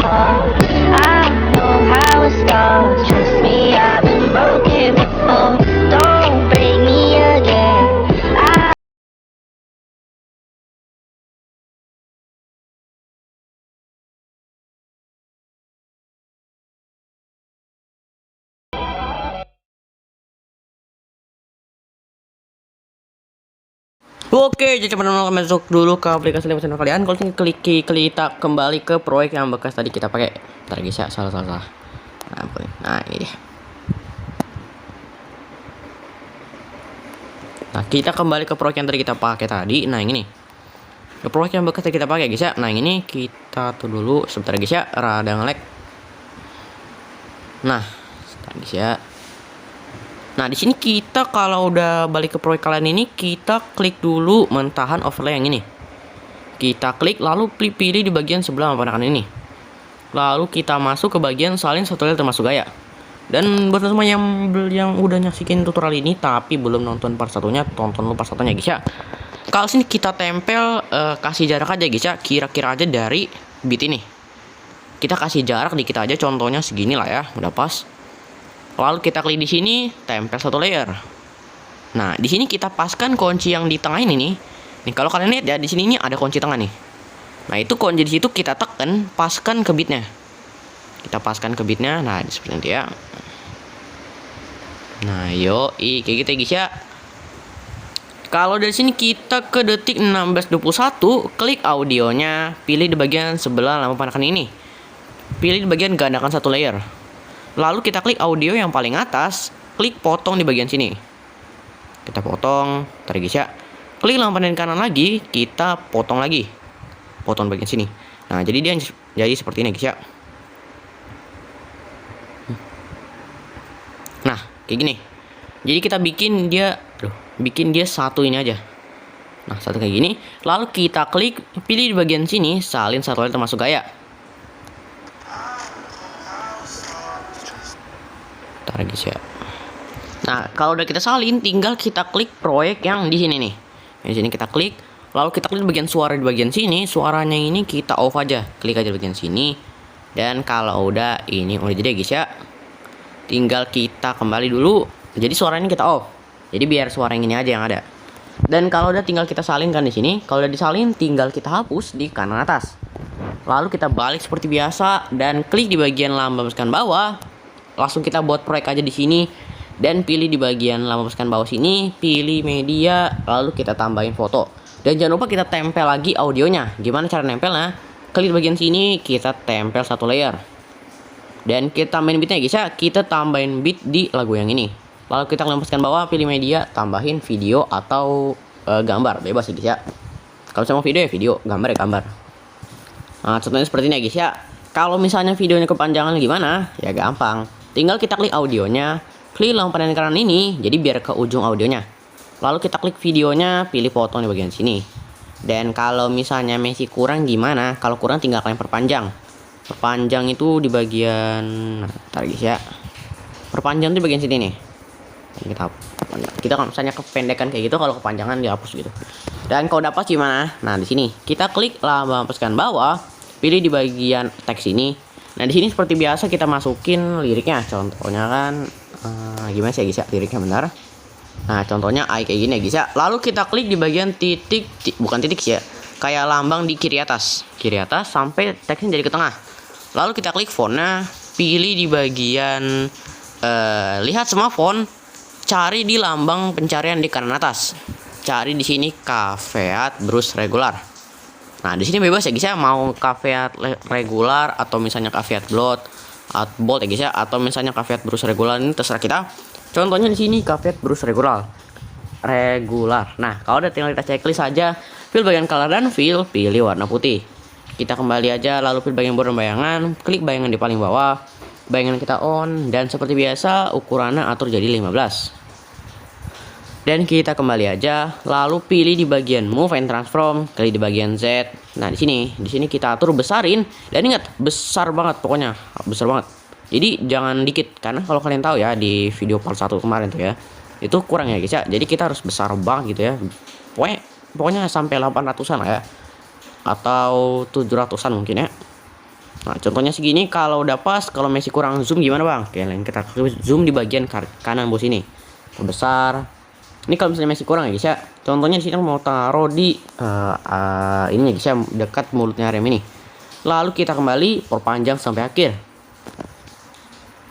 fall. I know how it starts. Trust me, I've been broken before. Don't break me again. Oke, jadi teman-teman masuk dulu ke aplikasi channel kalian. Kalau kita kembali ke proyek yang bekas tadi kita pakai. Ntar guys ya, salah. Nah, ini dia. Nah, kita kembali ke proyek yang tadi kita pakai tadi. Nah, ini nih. Ke proyek yang bekas tadi kita pakai guys ya. Nah, ini kita tuh dulu sebentar guys ya, rada nge-lag. Nah, sebentar guys ya. Nah, di sini kita kalau udah balik ke proyek kalian ini, kita klik dulu mentahan overlay yang ini. Kita klik lalu pilih di bagian sebelah penakan ini. Lalu kita masuk ke bagian salin satu layer termasuk gaya. Dan buat semua yang udah nyaksikin tutorial ini tapi belum nonton part satunya, tonton dulu part satunya guys ya. Kalau sini kita tempel kasih jarak aja guys ya, kira-kira aja dari bit ini. Kita kasih jarak dikit aja, contohnya segini lah ya, udah pas. Lalu kita klik di sini, tempel satu layer. Nah, di sini kita paskan kunci yang di tengah ini nih. Nih kalau kalian lihat ya, di sini ini ada kunci tengah nih. Nah, itu kunci di situ kita tekan, paskan ke bitnya. Kita paskan ke bitnya. Nah, seperti itu ya. Nah, kayak gitu ya guys ya. Kalau dari sini kita ke detik 16:21, klik audionya, pilih di bagian sebelah lampu panakan ini. Pilih di bagian gandakan satu layer. Lalu kita klik audio yang paling atas, klik potong di bagian sini. Kita potong, tarik guys ya. Klik lampu panen kanan lagi, kita potong lagi. Potong bagian sini. Nah, jadi dia jadi seperti ini guys ya. Nah, kayak gini. Jadi kita bikin dia satu ini aja. Nah, satu kayak gini. Lalu kita klik, pilih di bagian sini, salin satu layer termasuk gaya. Guys ya. Nah, kalau udah kita salin, tinggal kita klik proyek yang di sini nih. Di sini kita klik, lalu kita klik bagian suara di bagian sini. Suaranya ini kita off aja. Klik aja di bagian sini. Dan kalau udah ini udah jadi guys ya. Tinggal kita kembali dulu. Jadi suaranya kita off. Jadi biar suara yang ini aja yang ada. Dan kalau udah tinggal kita salinkan di sini. Kalau udah disalin, tinggal kita hapus di kanan atas. Lalu kita balik seperti biasa dan klik di bagian lambang tekan bawah. Langsung kita buat proyek aja di sini dan pilih di bagian lambang tekan bawah sini, pilih media, lalu kita tambahin foto. Dan jangan lupa kita tempel lagi audionya. Gimana cara nempelnya? Klik di bagian sini, kita tempel satu layer. Dan kita tambahin bitnya guys ya, kita tambahin bit di lagu yang ini. Lalu kita lambang tekan bawah, pilih media, tambahin video atau gambar, bebas ya guys ya. Kalau sama video ya video, gambar ya gambar. Nah, contohnya seperti ini ya guys ya. Kalau misalnya videonya kepanjangan gimana? Ya gampang. Tinggal kita klik audionya, klik lampu panen kanan ini, jadi biar ke ujung audionya. Lalu kita klik videonya, pilih potong di bagian sini. Dan kalau misalnya masih kurang gimana? Kalau kurang tinggal kalian perpanjang. Perpanjang itu di bagian, ntar guys ya. Perpanjang di bagian sini nih. Kita kalau misalnya kependekan kayak gitu, kalau kepanjangan dihapus gitu. Dan kalau udah pas gimana? Nah, di sini kita klik lambang tekan bawah, pilih di bagian teks ini. Nah, di sini seperti biasa kita masukin liriknya. Contohnya kan gimana sih ya guys ya liriknya benar. Nah, contohnya kayak gini ya guys ya. Lalu kita klik di bagian titik, bukan titik sih ya. Kayak lambang di kiri atas sampai teksnya jadi ke tengah. Lalu kita klik fontnya, pilih di bagian lihat semua font, cari di lambang pencarian di kanan atas. Cari di sini Caveat Brush Regular. Nah, di sini bebas ya guys ya, mau Caveat regular atau misalnya Caveat bold ya guys ya, atau misalnya Caveat Brush regular, ini terserah kita. Contohnya di sini Caveat Brush regular. Nah, kalau udah tinggal kita checklist saja, fill bagian color dan fill, pilih warna putih. Kita kembali aja, lalu fill bagian border bayangan, klik bayangan di paling bawah, bayangan kita on, dan seperti biasa ukurannya atur jadi 15. Dan kita kembali aja, lalu pilih di bagian move and transform, klik di bagian Z. Nah, di sini kita atur besarin, dan ingat besar banget pokoknya, besar banget. Jadi jangan dikit, karena kalau kalian tahu ya di video part 1 kemarin tuh ya, itu kurang ya guys ya. Jadi kita harus besar banget gitu ya. Pokoknya sampai 800-an lah ya. Atau 700-an mungkin ya. Nah, contohnya segini. Kalau udah pas, kalau masih kurang zoom gimana bang? Oke, kita zoom di bagian kanan bawah sini, perbesar. Ini kalau misalnya masih kurang ya guys ya. Contohnya di sini mau taruh di ini ya guys ya, dekat mulutnya rem ini. Lalu kita kembali perpanjang sampai akhir.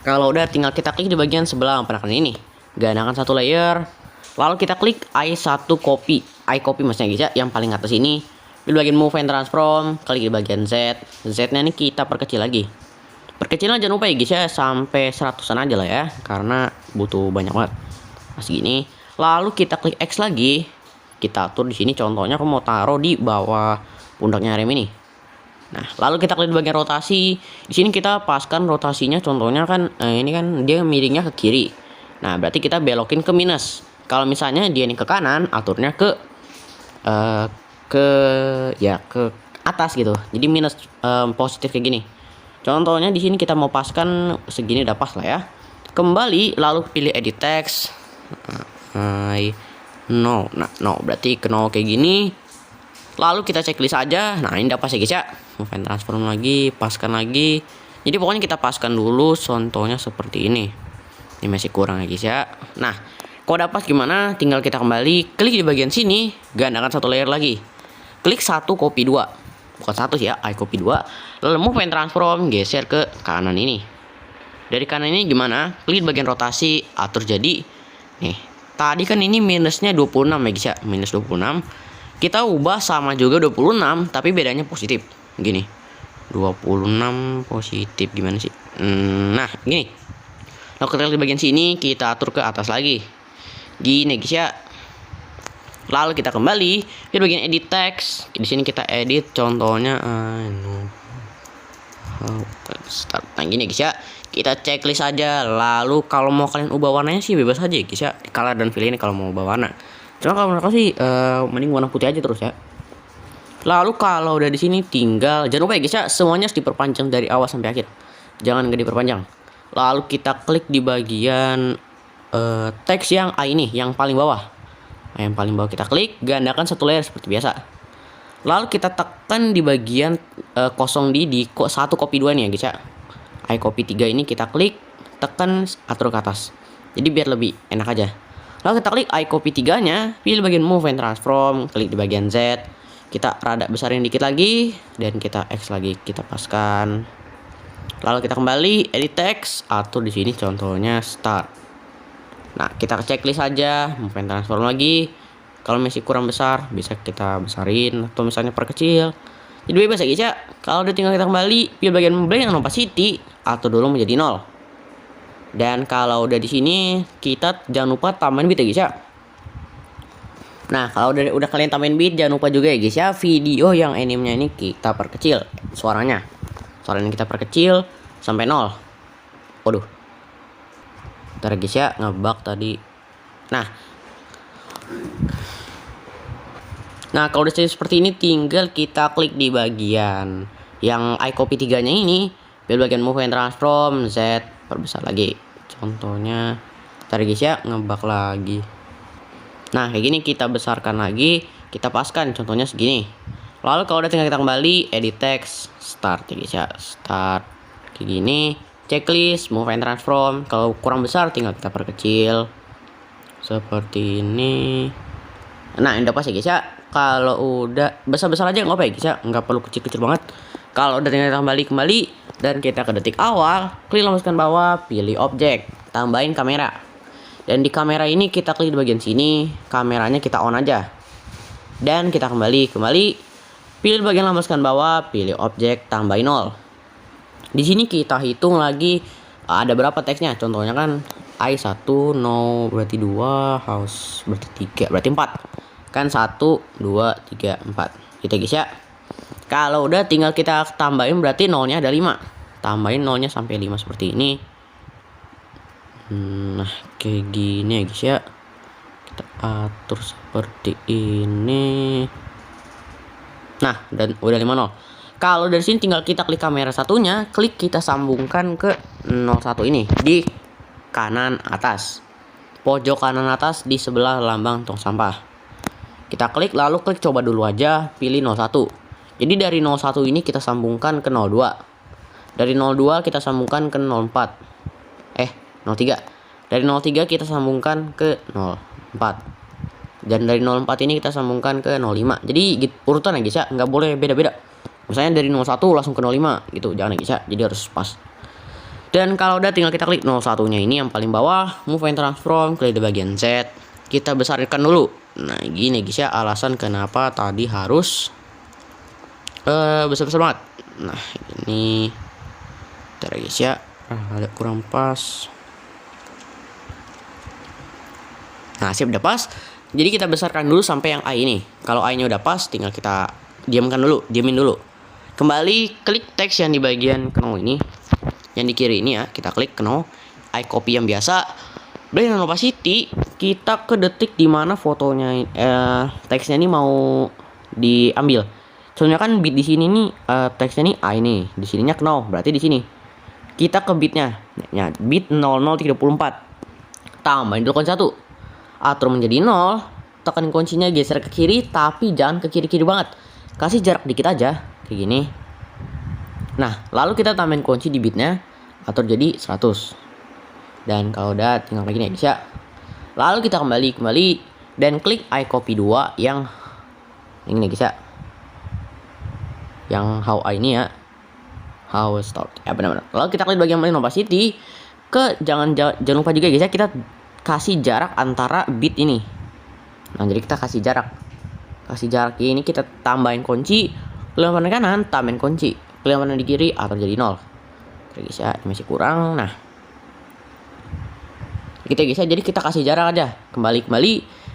Kalau udah, tinggal kita klik di bagian sebelah penakan ini, gandakan satu layer. Lalu kita klik i1 copy, maksudnya guys ya, yang paling atas ini. Di bagian move and transform, klik di bagian Z. Z-nya ini kita perkecil lagi. Perkecilan jangan lupa ya guys ya, sampai 100-an aja lah ya, karena butuh banyak banget. Nah, segini. Lalu kita klik X lagi. Kita atur di sini, contohnya aku mau taruh di bawah pundaknya rem ini. Nah, lalu kita klik di bagian rotasi. Di sini kita paskan rotasinya, contohnya kan ini kan dia miringnya ke kiri. Nah, berarti kita belokin ke minus. Kalau misalnya dia ini ke kanan, aturnya ke atas gitu. Jadi minus positif kayak gini. Contohnya di sini kita mau paskan segini, udah pas lah ya. Kembali lalu pilih edit text. No, berarti ke 0 kayak gini. Lalu kita checklist aja. Nah, ini udah pas ya guys ya. Move and transform lagi, paskan lagi. Jadi pokoknya kita paskan dulu, contohnya seperti ini. Ini masih kurang ya guys ya. Nah, kalau udah pas gimana? Tinggal kita kembali, klik di bagian sini, gandakan satu layer lagi. Klik 1 copy 2. Bukan satu sih ya, I copy 2. Lalu move and transform, geser ke kanan ini. Dari kanan ini gimana? Klik di bagian rotasi, atur jadi. Nih, tadi kan ini minusnya 26 ya guys ya, minus 26. Kita ubah sama juga 26, tapi bedanya positif. Gini. 26 positif gimana sih? Nah, gini. Lalu kita di bagian sini, kita atur ke atas lagi. Gini guys ya. Lalu kita kembali ke bagian edit text. Di sini kita edit, contohnya start. Nah, gini guys ya. Kita checklist aja. Lalu kalau mau kalian ubah warnanya sih bebas aja guys ya. Color dan fill ini kalau mau ubah warna. Cuma kalau menurut aku sih mending warna putih aja terus ya. Lalu kalau udah di sini tinggal, jangan lupa ya guys ya, semuanya harus diperpanjang dari awal sampai akhir. Jangan nggak diperpanjang. Lalu kita klik di bagian teks yang A ini, yang paling bawah. Nah, yang paling bawah kita klik, gandakan satu layer seperti biasa. Lalu kita tekan di bagian kosong di 1 copy 2 nih ya guys ya. I copy 3 ini kita klik, tekan atur ke atas. Jadi biar lebih enak aja. Lalu kita klik I copy 3-nya, pilih bagian move and transform, klik di bagian Z. Kita rada besarin dikit lagi dan kita X lagi, kita paskan. Lalu kita kembali edit text, atur di sini contohnya start. Nah, kita checklist aja, move and transform lagi. Kalau masih kurang besar, bisa kita besarin atau misalnya perkecil. Jadi bebas ya guys ya. Kalau udah tinggal kita kembali, pilih bagian blank opacity, atur dulu menjadi 0. Dan kalau udah di sini, kita jangan lupa tambahin bit ya guys ya. Nah, kalau udah kalian tambahin bit, jangan lupa juga ya guys ya, video yang animenya ini kita perkecil suaranya. Suaranya kita perkecil sampai 0. Waduh. Bentar guys ya, ngebug tadi. Nah, kalau udah seperti ini, tinggal kita klik di bagian yang I copy 3-nya ini, pilih bagian move and transform, Z, perbesar lagi. Contohnya, bentar guys ya, ngebug lagi. Nah, kayak gini kita besarkan lagi, kita paskan, contohnya segini. Lalu kalau udah tinggal kita kembali, edit text, start ya guys ya, start. Kayak gini. Checklist, move and transform. Kalau kurang besar tinggal kita perkecil seperti ini. Nah, ini udah pas ya guys ya. Kalau udah besar-besar aja nggak apa ya guys ya, nggak perlu kecil-kecil banget. Kalau udah tinggal kembali dan kita ke detik awal, klik lambaskan bawah, pilih objek, tambahin kamera. Dan di kamera ini kita klik di bagian sini, kameranya kita on aja. Dan kita kembali, pilih bagian lambaskan bawah, pilih objek, tambahin 0. Di sini kita hitung lagi ada berapa teksnya. Contohnya kan I1, no berarti 2, house berarti 3, berarti 4. Kan 1, 2, 3, 4. Gitu guys ya. Kalau udah tinggal kita tambahin berarti nolnya ada 5. Tambahin nolnya sampai 5 seperti ini. Nah, kayak gini ya guys ya. Kita atur seperti ini. Nah, dan udah 5-0. Kalau dari sini tinggal kita klik kamera satunya, klik kita sambungkan ke 01 ini di kanan atas. Pojok kanan atas di sebelah lambang tong sampah. Kita klik, lalu coba dulu aja, pilih 01. Jadi dari 01 ini kita sambungkan ke 02. Dari 02 kita sambungkan ke 04. 03. Dari 03 kita sambungkan ke 04. Dan dari 04 ini kita sambungkan ke 05. Jadi urutan ya guys ya, nggak boleh beda-beda. Misalnya dari 01 langsung ke 05 gitu, jangan ya guys ya. Jadi harus pas. Dan kalau udah tinggal kita klik 01-nya ini yang paling bawah, move and transform, klik di bagian Z. Kita besarkan dulu. Nah, gini guys ya, alasan kenapa tadi harus besar-besar banget. Nah, ini bentar guys ya. Ada kurang pas. Nah, siap, udah pas. Jadi kita besarkan dulu sampai yang I ini. Kalau I-nya udah pas, tinggal kita diamin dulu. Kembali klik teks yang di bagian know ini. Yang di kiri ini ya, kita klik know. I copy yang biasa. Blend and opacity, kita ke detik di mana fotonya teksnya ini mau diambil. Soalnya kan bit di sini nih teksnya nih I nih, di sininya know, berarti di sini. Kita ke bitnya. Ya, bit 0034. Tambahin dulu kunci 1. Atur menjadi 0, tekan kuncinya geser ke kiri, tapi jangan ke kiri-kiri banget. Kasih jarak dikit aja, kayak gini. Nah, lalu kita tambahin kunci di bitnya, atur jadi 100. Dan kalau udah tinggal kayak gini ya guys ya. Lalu kita kembali dan klik I copy 2 yang ini guys ya. Yang how I ini ya. How start. Ya benar-benar. Lalu kita klik bagian blend opacity ke jangan lupa juga guys ya, kita kasih jarak antara bit ini. Nah, jadi kita kasih jarak. Kasih jarak ini kita tambahin kunci, klik kanan kanan tambahin kunci, klik kanan di kiri atur jadi 0. Oke guys ya, ini masih kurang. Nah, gitu guys ya, jadi kita kasih jarak aja. Kembali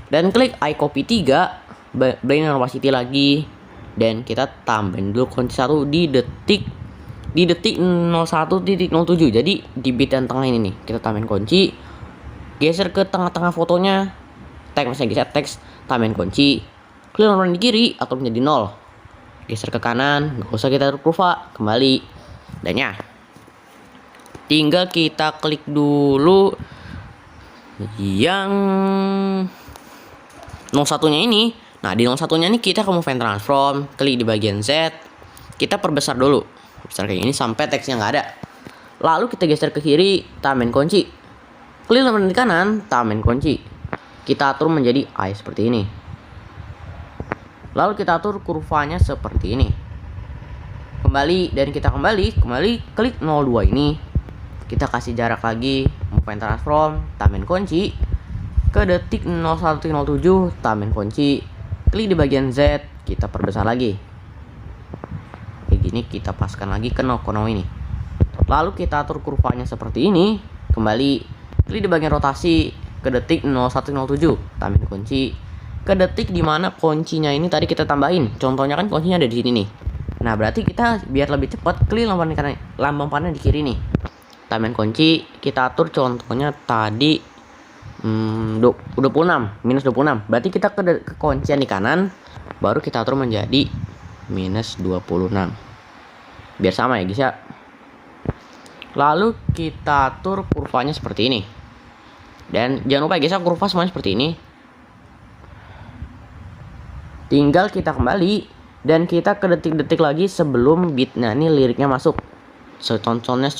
dan klik I copy 3, blend opacity lagi, dan kita tambahin dulu kunci 1 di detik 01.07. Jadi di bit yang tengah ini nih, kita tambahin kunci, geser ke tengah-tengah fotonya, teks misalnya guys ya, teks, tambahin kunci, klik kanan di kiri atau menjadi 0, geser ke kanan, nggak usah kita kurva, kembali, dan ya tinggal kita klik dulu yang 01-nya ini. Nah, di 01-nya ini kita ke move and transform, klik di bagian Z, kita perbesar dulu, besar kayak ini sampai teksnya nggak ada. Lalu kita geser ke kiri, tambahin kunci, klik kanan di kanan, tambahin kunci, kita atur menjadi I seperti ini. Lalu kita atur kurvanya seperti ini. Kembali dan kita kembali klik 02 ini, kita kasih jarak lagi, move and transform, tambahin kunci, ke detik 01.07 tambahin kunci, klik di bagian Z, kita perbesar lagi kayak gini, kita paskan lagi ke 0 ini. Lalu kita atur kurvanya seperti ini. Kembali klik di bagian rotasi, ke detik 01.07 tambahin kunci, ke detik dimana kuncinya ini tadi kita tambahin. Contohnya kan kuncinya ada di sini nih. Nah, berarti kita biar lebih cepat klik lambang panah di kiri nih, tambahin kunci, kita atur contohnya tadi 26 minus 26. Berarti kita ke kuncian di kanan, baru kita atur menjadi minus 26. Biar sama ya guys ya. Lalu kita atur kurvanya seperti ini. Dan jangan lupa ya guys ya, kurva semuanya seperti ini. Tinggal kita kembali dan kita ke detik-detik lagi sebelum bitnya ini liriknya masuk. Contohnya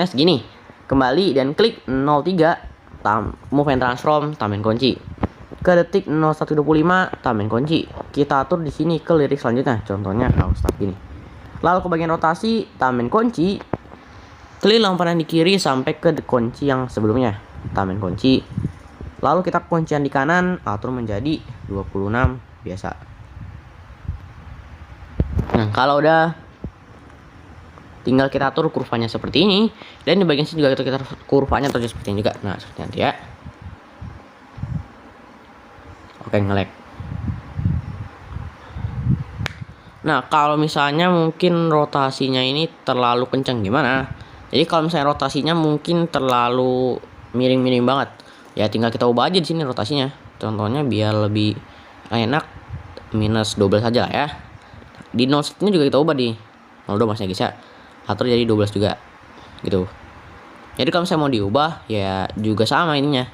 segini. Kembali dan klik 03, move and transform, tambahin kunci, ke detik 01.25 tambahin kunci, kita atur di sini ke lirik selanjutnya, contohnya harus start gini. Lalu ke bagian rotasi, tambahin kunci, klik lampu panah di kiri sampai ke kunci yang sebelumnya, tambahin kunci, lalu kita kuncian di kanan atur menjadi 26 biasa. Nah, kalau udah tinggal kita atur kurvanya seperti ini, dan di bagian sini juga kita kurvanya terus seperti ini juga. Nah, seperti nanti ya. Oke, nge-lag. Nah, kalau misalnya mungkin rotasinya ini terlalu kencang gimana? Jadi kalau misalnya rotasinya mungkin terlalu miring-miring banget, ya tinggal kita ubah aja di sini rotasinya. Contohnya biar lebih enak minus 12 saja lah ya. Di 01 juga kita ubah di 02 maksudnya guys ya. Atur jadi 12 juga gitu. Jadi kalau misalnya mau diubah ya juga sama ininya.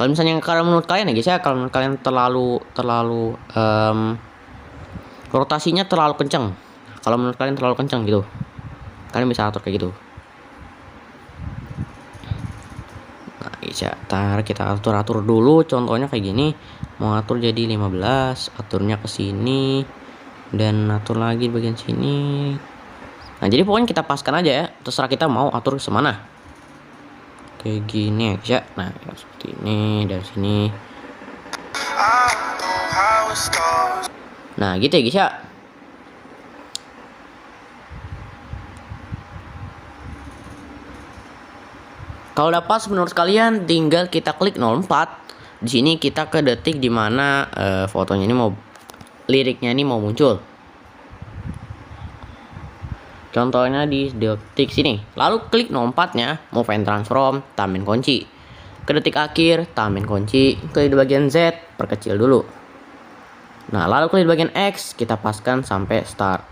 Kalau misalnya menurut kalian ya guys ya, kalau menurut kalian terlalu rotasinya terlalu kencang, kalau menurut kalian terlalu kencang gitu, Kalian bisa atur kayak gitu. Nah, bisa kita atur dulu. Contohnya kayak gini. Mau atur jadi 15, aturnya ke sini dan atur lagi bagian sini. Nah, jadi pokoknya kita paskan aja ya. Terserah kita mau atur semana. Kayak gini ya. Nah, seperti ini dari sini. Nah, gitu ya guys ya. Kalau udah pas menurut kalian, tinggal kita klik 04. Di sini kita ke detik dimana fotonya ini mau, liriknya ini mau muncul. Contohnya di detik sini. Lalu klik 04-nya, move and transform, tambahin kunci. Ke detik akhir, tambahin kunci. Klik di bagian Z, perkecil dulu. Nah, lalu klik di bagian X, kita paskan sampai start.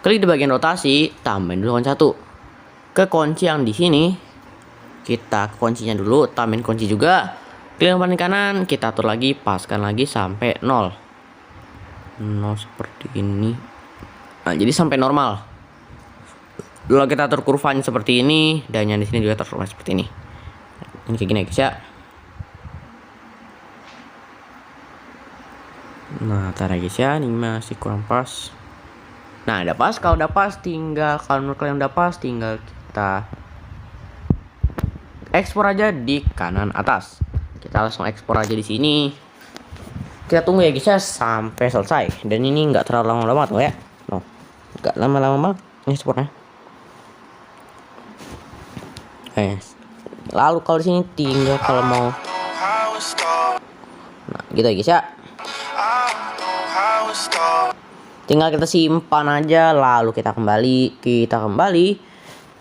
Klik di bagian rotasi, tambahin dulu kunci 1. Ke kunci yang di sini, kita kuncinya dulu, tambahin kunci juga. Klik yang paling kanan, kita atur lagi, paskan lagi sampai 0 seperti ini. Nah, jadi sampai normal. Lalu kita atur kurvanya seperti ini, dan yang di sini juga atur seperti ini. Ini kayak gini guys ya. Nah, tar guys ya, ini masih kurang pas. Nah, udah pas. Kalau udah pas, tinggal, kalau menurut kalian udah pas, tinggal kita ekspor aja di kanan atas. Kita langsung ekspor aja di sini. Kita tunggu ya guys ya sampai selesai. Dan ini nggak terlalu lama-lama tuh ya. No, nggak lama-lama banget ini ekspornya. Lalu kalau di sini tinggal kalau mau, nah gitu ya guys ya. Tinggal kita simpan aja, lalu kita kembali,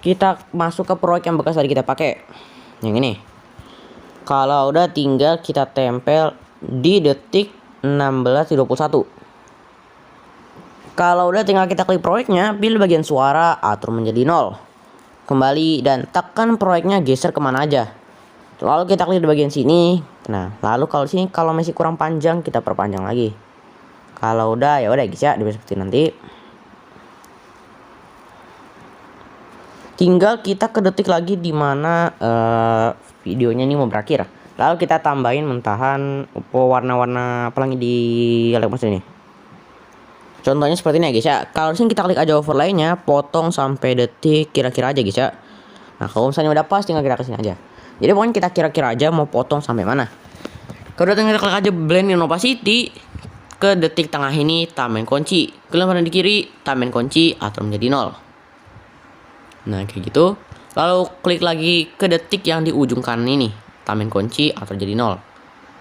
kita masuk ke proyek yang bekas tadi kita pakai, yang ini. Kalau udah tinggal kita tempel di detik 16:21. Kalau udah tinggal kita klik proyeknya, pilih bagian suara, atur menjadi 0. Kembali dan tekan proyeknya geser kemana aja. Lalu kita klik di bagian sini. Nah, lalu kalau sini kalau masih kurang panjang kita perpanjang lagi. Kalau udah ya udah guys ya, seperti nanti. Tinggal kita ke detik lagi di mana videonya ini mau berakhir. Lalu kita tambahin mentahan warna-warna pelangi di Alex ini. Contohnya seperti ini ya guys ya. Kalau sini kita klik aja overlay-nya, potong sampai detik kira-kira aja guys ya. Nah, kalau misalnya udah pas tinggal kita kesini aja. Jadi pokoknya kita kira-kira aja mau potong sampai mana. Kalau udah tinggal kita klik aja blend in opacity. Ke detik tengah ini tambahin kunci. Klik pada di kiri tambahin kunci atau menjadi 0. Nah, kayak gitu. Lalu klik lagi ke detik yang di ujung kanan ini, tambahin kunci atau jadi 0.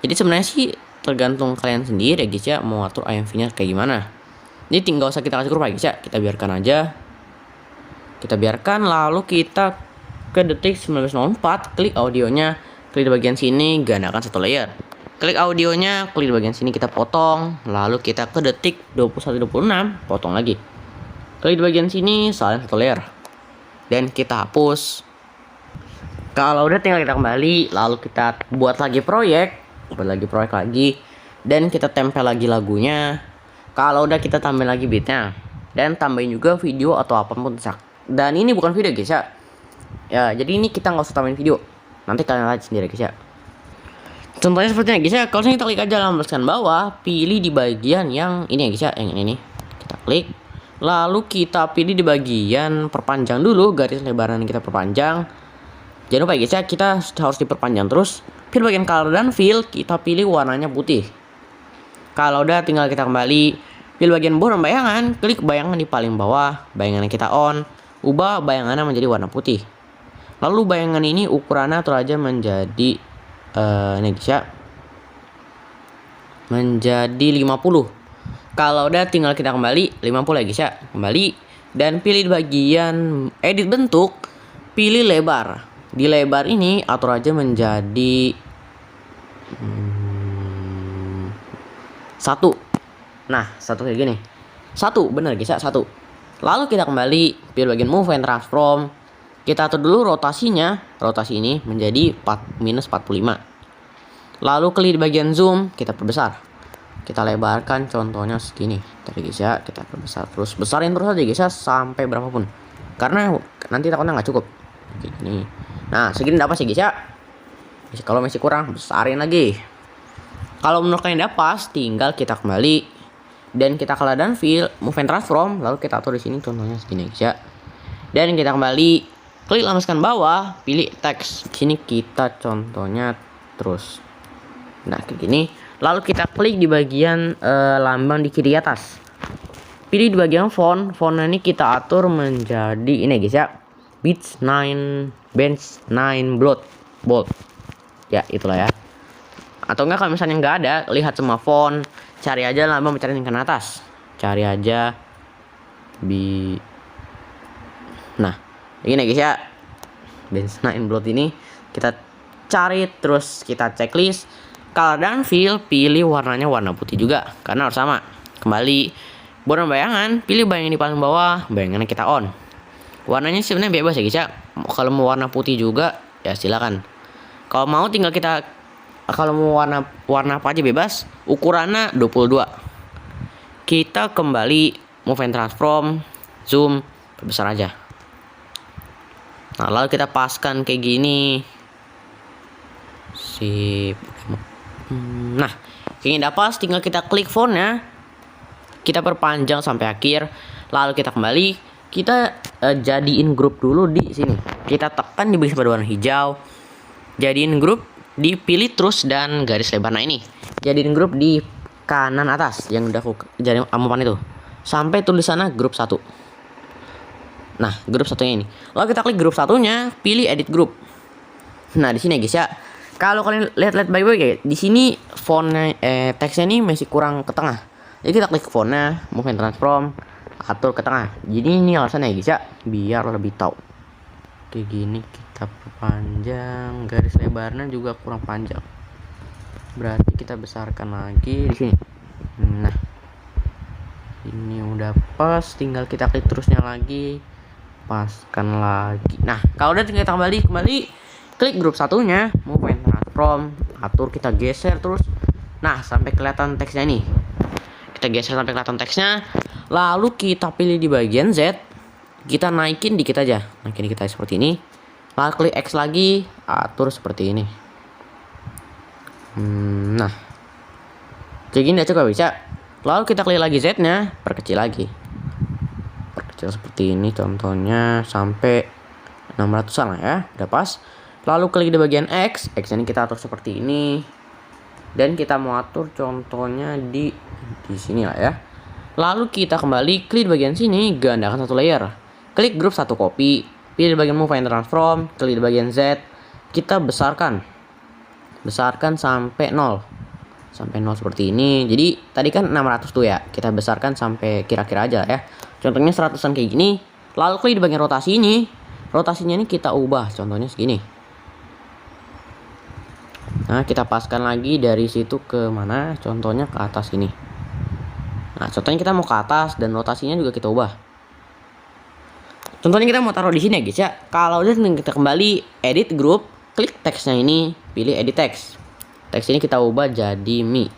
Jadi sebenarnya sih tergantung kalian sendiri ya guys ya, mau atur IMV-nya kayak gimana. Jadi tinggal usah kita kasih kurva guys ya, kita biarkan aja. Kita biarkan, lalu kita ke detik 19:04, klik audionya, klik di bagian sini, gandakan satu layer. Klik audionya, klik di bagian sini, kita potong, lalu kita ke detik 21:26, potong lagi. Klik di bagian sini, salin satu layer. Dan kita hapus. Kalau udah tinggal kita kembali, lalu kita buat lagi proyek lagi, dan kita tempel lagi lagunya. Kalau udah kita tambahin lagi beatnya, dan tambahin juga video atau apapun. Dan ini bukan video guys ya. Ya, jadi ini kita nggak usah tambahin video. Nanti kalian lihat sendiri guys ya. Contohnya seperti ini guys ya. Kalau kita klik aja lambaskan bawah, pilih di bagian yang ini ya guys ya, yang ini nih. Kita klik. Lalu kita pilih di bagian perpanjang dulu, garis lebaran kita perpanjang. Jangan lupa guys ya, kita harus diperpanjang terus. Pilih bagian color dan fill, kita pilih warnanya putih. Kalau udah tinggal kita kembali, pilih bagian borong bayangan, klik bayangan di paling bawah, bayangan yang kita on, ubah bayangannya menjadi warna putih. Lalu bayangan ini ukurannya atur aja menjadi ini guys ya, menjadi 50. Kalau udah tinggal kita kembali 50 ya guys ya, kembali dan pilih di bagian edit bentuk, pilih lebar. Di lebar ini atur aja menjadi 1. Nah, 1 kayak gini. 1, bener guys ya, 1. Lalu kita kembali, pilih bagian move and transform. Kita atur dulu rotasinya, rotasi ini menjadi -45. Lalu klik di bagian zoom, kita perbesar. kita lebarkan contohnya segini tadi guys ya, kita perbesar terus, besarin terus aja guys ya sampai berapapun, karena nanti takutnya nggak cukup kayak gini. Nah segini dapat sih guys ya. Kalau masih kurang besarin lagi. Kalau menurut kalian udah pas, tinggal kita kembali dan kita ke ladang fill, move and transform, lalu kita atur di sini contohnya segini guys ya. Dan kita kembali klik lambaskan bawah, pilih teks. Sini kita contohnya terus. Nah kayak gini. Lalu kita klik di bagian lambang di kiri atas. Pilih di bagian font. Fontnya ini kita atur menjadi ini guys ya. Beats 9 Bench 9 bold. Ya itulah ya. Atau enggak kalau misalnya nggak ada, lihat semua font, cari aja lambang pencarian yang ke atas. Cari aja Nah, ini guys ya. Bench 9 bold ini kita cari terus kita checklist. Color dan fill, pilih warnanya warna putih juga karena harus sama. Kembali border bayangan, pilih bayangan di paling bawah, bayangannya kita on. Warnanya sebenarnya bebas ya guys ya. Kalau mau warna putih juga ya silakan. Kalau mau tinggal kita, kalau mau warna apa aja bebas. Ukurannya 22. Kita kembali move and transform, zoom, perbesar aja. Nah lalu kita paskan kayak gini. Sip. Nah, ingin dapat tinggal kita klik fontnya, kita perpanjang sampai akhir, lalu kita kembali, kita jadiin grup dulu di sini. Kita tekan di bagian pada warna hijau, jadiin grup, dipilih terus dan garis lebar. Nah ini, jadiin grup di kanan atas yang udah aku jadi amupan itu, sampai tulisannya grup 1. Nah, grup satunya ini. Lalu kita klik grup satunya, pilih edit grup. Nah di sini guys ya. Kalau kalian lihat baik-baik ya, di sini fontnya teksnya ini masih kurang ke tengah. Jadi kita klik fontnya, move and transform, atur ke tengah. Jadi ini alasannya guys ya, biar lebih tahu. Kayak gini kita perpanjang, garis lebarnya juga kurang panjang. Berarti kita besarkan lagi di sini. Nah, ini udah pas, tinggal kita klik terusnya lagi, paskan lagi. Nah, kalau udah tinggal kita kembali klik grup satunya, move and transform, atur kita geser terus. Nah, sampai kelihatan teksnya nih. Kita geser sampai kelihatan teksnya. Lalu kita pilih di bagian Z. Kita naikin dikit aja. Naikin dikit aja seperti ini. Lalu klik X lagi, atur seperti ini. Nah. Kayak gini udah cukup bisa. Lalu kita klik lagi Z-nya, perkecil lagi. Perkecil seperti ini contohnya sampai 600-an lah ya. Udah pas. Lalu klik di bagian X ini kita atur seperti ini. Dan kita mau atur contohnya di sini lah ya. Lalu kita kembali klik di bagian sini, gandakan satu layer. Klik grup satu copy, pilih di bagian move and transform, klik di bagian Z, kita besarkan. Besarkan sampai 0. Sampai 0 seperti ini. Jadi tadi kan 600 tuh ya. Kita besarkan sampai kira-kira aja ya. Contohnya 100-an kayak gini. Lalu klik di bagian rotasi ini. Rotasinya ini kita ubah contohnya segini. Nah kita paskan lagi dari situ ke mana, contohnya ke atas ini. Nah contohnya kita mau ke atas dan rotasinya juga kita ubah. Contohnya kita mau taruh di sini ya guys ya. Kalau udah kita kembali edit group, klik teksnya ini, pilih edit text. Teks ini kita ubah jadi mi.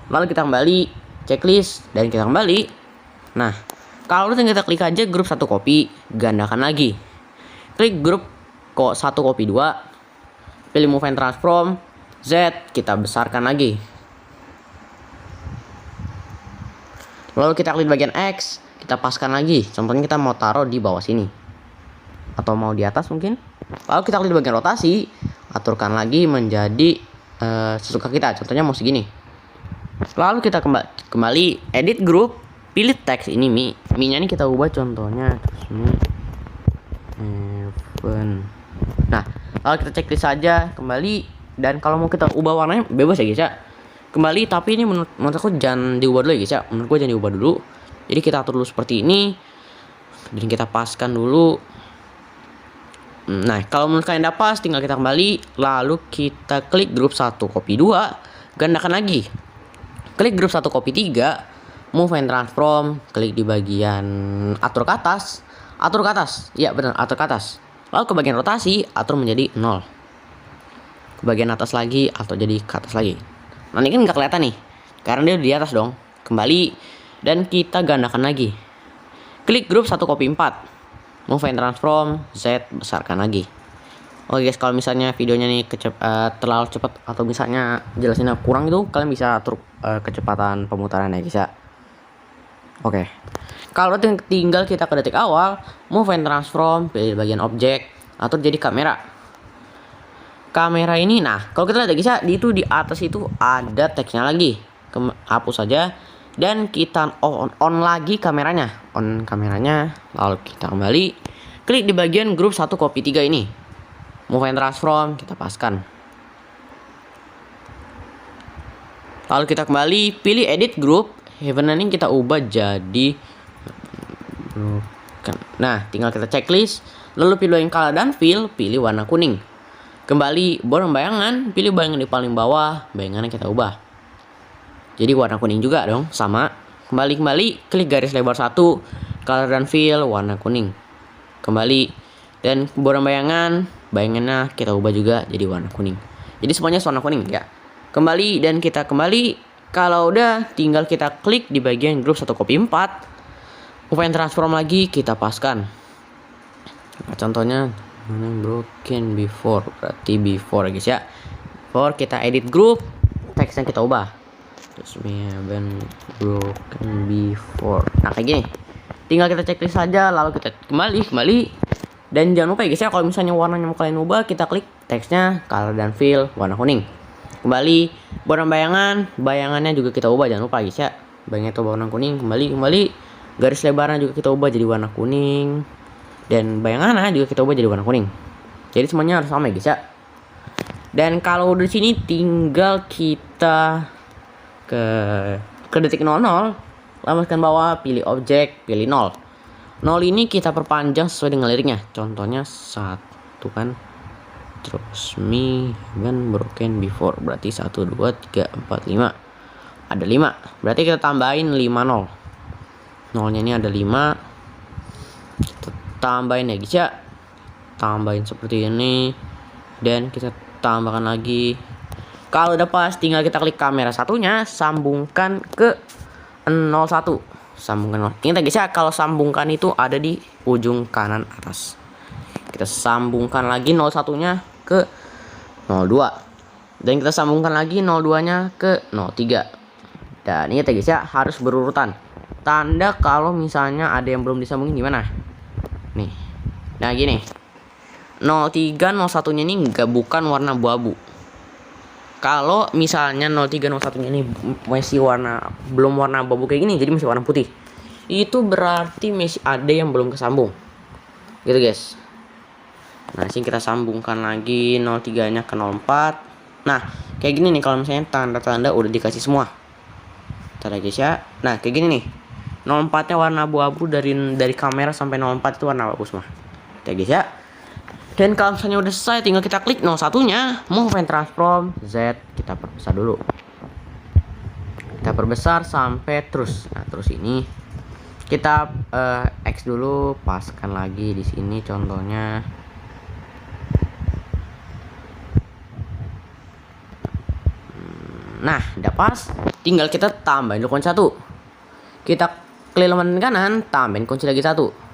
Lalu kita kembali checklist dan kita kembali. Nah kalau udah kita klik aja grup satu copy, gandakan lagi. Klik grup kok satu copy 2. Pilih move and transform, Z, kita besarkan lagi. Lalu kita klik bagian X, kita paskan lagi. Contohnya kita mau taruh di bawah sini. Atau mau di atas mungkin. Lalu kita klik di bagian rotasi, aturkan lagi menjadi sesuka kita. Contohnya mau segini. Lalu kita kembali edit group, pilih teks ini mi. Mi-nya ini kita ubah contohnya event. Nah, lalu kita checklist saja kembali, dan kalau mau kita ubah warnanya bebas ya guys ya. Kembali, tapi ini menurut aku jangan diubah dulu ya guys ya. Menurut gue jangan diubah dulu. Jadi kita atur dulu seperti ini. Dan kita paskan dulu. Nah, kalau menurut kalian udah pas, tinggal kita kembali, lalu kita klik grup 1 copy 2, gandakan lagi. Klik grup 1 copy 3, move and transform, klik di bagian atur ke atas. Atur ke atas. Ya, benar, atur ke atas. Lalu ke bagian rotasi, atur menjadi 0. Ke bagian atas lagi, atau jadi ke atas lagi. Nah ini kan nggak kelihatan nih. karena dia di atas dong. Kembali dan kita gandakan lagi. Klik grup 1 copy 4. Move and transform Z, besarkan lagi. Oke guys, kalau misalnya videonya nih terlalu cepat atau misalnya jelasinnya kurang itu, kalian bisa atur kecepatan pemutaran ya guys ya. Oke. Kalau tinggal kita ke detik awal, move and transform, pilih bagian objek, atur jadi kamera. Kamera ini, nah kalau kita lihat ya guys ya, di atas itu ada teksnya lagi. Hapus saja dan kita on lagi kameranya. On kameranya, lalu kita kembali, klik di bagian grup 1 copy 3 ini. Move and transform, kita paskan. Lalu kita kembali, pilih edit group. Event ini kita ubah jadi, nah tinggal kita checklist, lalu pilih yang color dan fill, pilih warna kuning. Kembali borong bayangan, pilih bayangan di paling bawah, bayangannya kita ubah jadi warna kuning juga dong, sama. Kembali klik garis lebar 1, color dan fill, warna kuning. Kembali dan borong bayangannya kita ubah juga jadi warna kuning. Jadi semuanya warna kuning ya. Kembali dan kita kembali. Kalau udah, tinggal kita klik di bagian grup 1 copy 4. Move and transform lagi, kita paskan. Nah, contohnya broken before, berarti before guys ya. Before kita edit group, teksnya kita ubah. Terus been broken before. Nah kayak gini. Tinggal kita checklist saja, lalu kita kembali. Dan jangan lupa ya guys ya, kalau misalnya warnanya mau kalian ubah, kita klik teksnya, color dan fill, warna kuning. Kembali borong bayangannya juga kita ubah, jangan lupa guys ya. Bayangannya itu warna kuning. Kembali garis lebarnya juga kita ubah jadi warna kuning. Dan bayangannya juga kita ubah jadi warna kuning. Jadi semuanya harus sama ya guys ya. Dan kalau udah di sini tinggal kita ke detik 00, lambaskan bawah, pilih objek, pilih 0. 0 ini kita perpanjang sesuai dengan liriknya. Contohnya 1 kan. Terus been broken before, berarti 1 2 3 4 5. Ada 5. Berarti kita tambahin 5 0. 0-nya ini ada 5. Kita tambahin ya guys ya. Tambahin seperti ini dan kita tambahkan lagi. Kalau udah pas, tinggal kita klik kamera satunya, sambungkan ke 01. Sambungkan. Ingat guys ya, kalau sambungkan itu ada di ujung kanan atas. Kita sambungkan lagi 01-nya ke 02. Dan kita sambungkan lagi 02-nya ke 03. Dan ingat ya guys ya, harus berurutan. Tanda kalau misalnya ada yang belum disambungin gimana? Nih. Nah gini. 03 01-nya ini bukan warna abu-abu. Kalau misalnya 03 01-nya ini masih belum warna abu-abu kayak gini, jadi masih warna putih. Itu berarti masih ada yang belum kesambung. Gitu guys. Nah, sini kita sambungkan lagi 03-nya ke 04. Nah, kayak gini nih kalau misalnya tanda-tanda udah dikasih semua. Tanda guys ya. Nah, kayak gini nih. 04-nya warna abu-abu dari kamera sampai 04 itu warna abu semua. Kayak guys ya. Dan kalau misalnya udah selesai, tinggal kita klik 01-nya, move and transform Z, kita perbesar dulu. Kita perbesar sampai terus. Nah, terus ini kita X dulu, paskan lagi di sini contohnya. Nah, udah pas, tinggal kita tambahin dulu kunci 1. Kita klik elemen kanan, tambahin kunci lagi 1.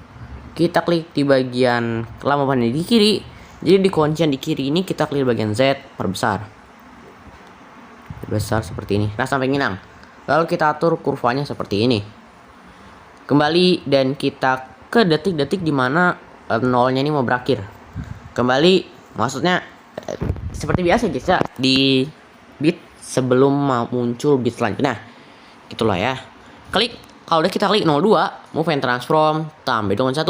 Kita klik di bagian lambang di kiri. Jadi di kuncian di kiri ini kita klik bagian Z, perbesar. Perbesar seperti ini. Nah, sampai nginang. Lalu kita atur kurvanya seperti ini. Kembali dan kita ke detik-detik dimana nolnya ini mau berakhir. Kembali, maksudnya seperti biasa guys ya, di bit sebelum muncul bit selanjutnya. Itulah ya. Klik, kalau udah kita klik 02, move and transform, tambah dengan 1.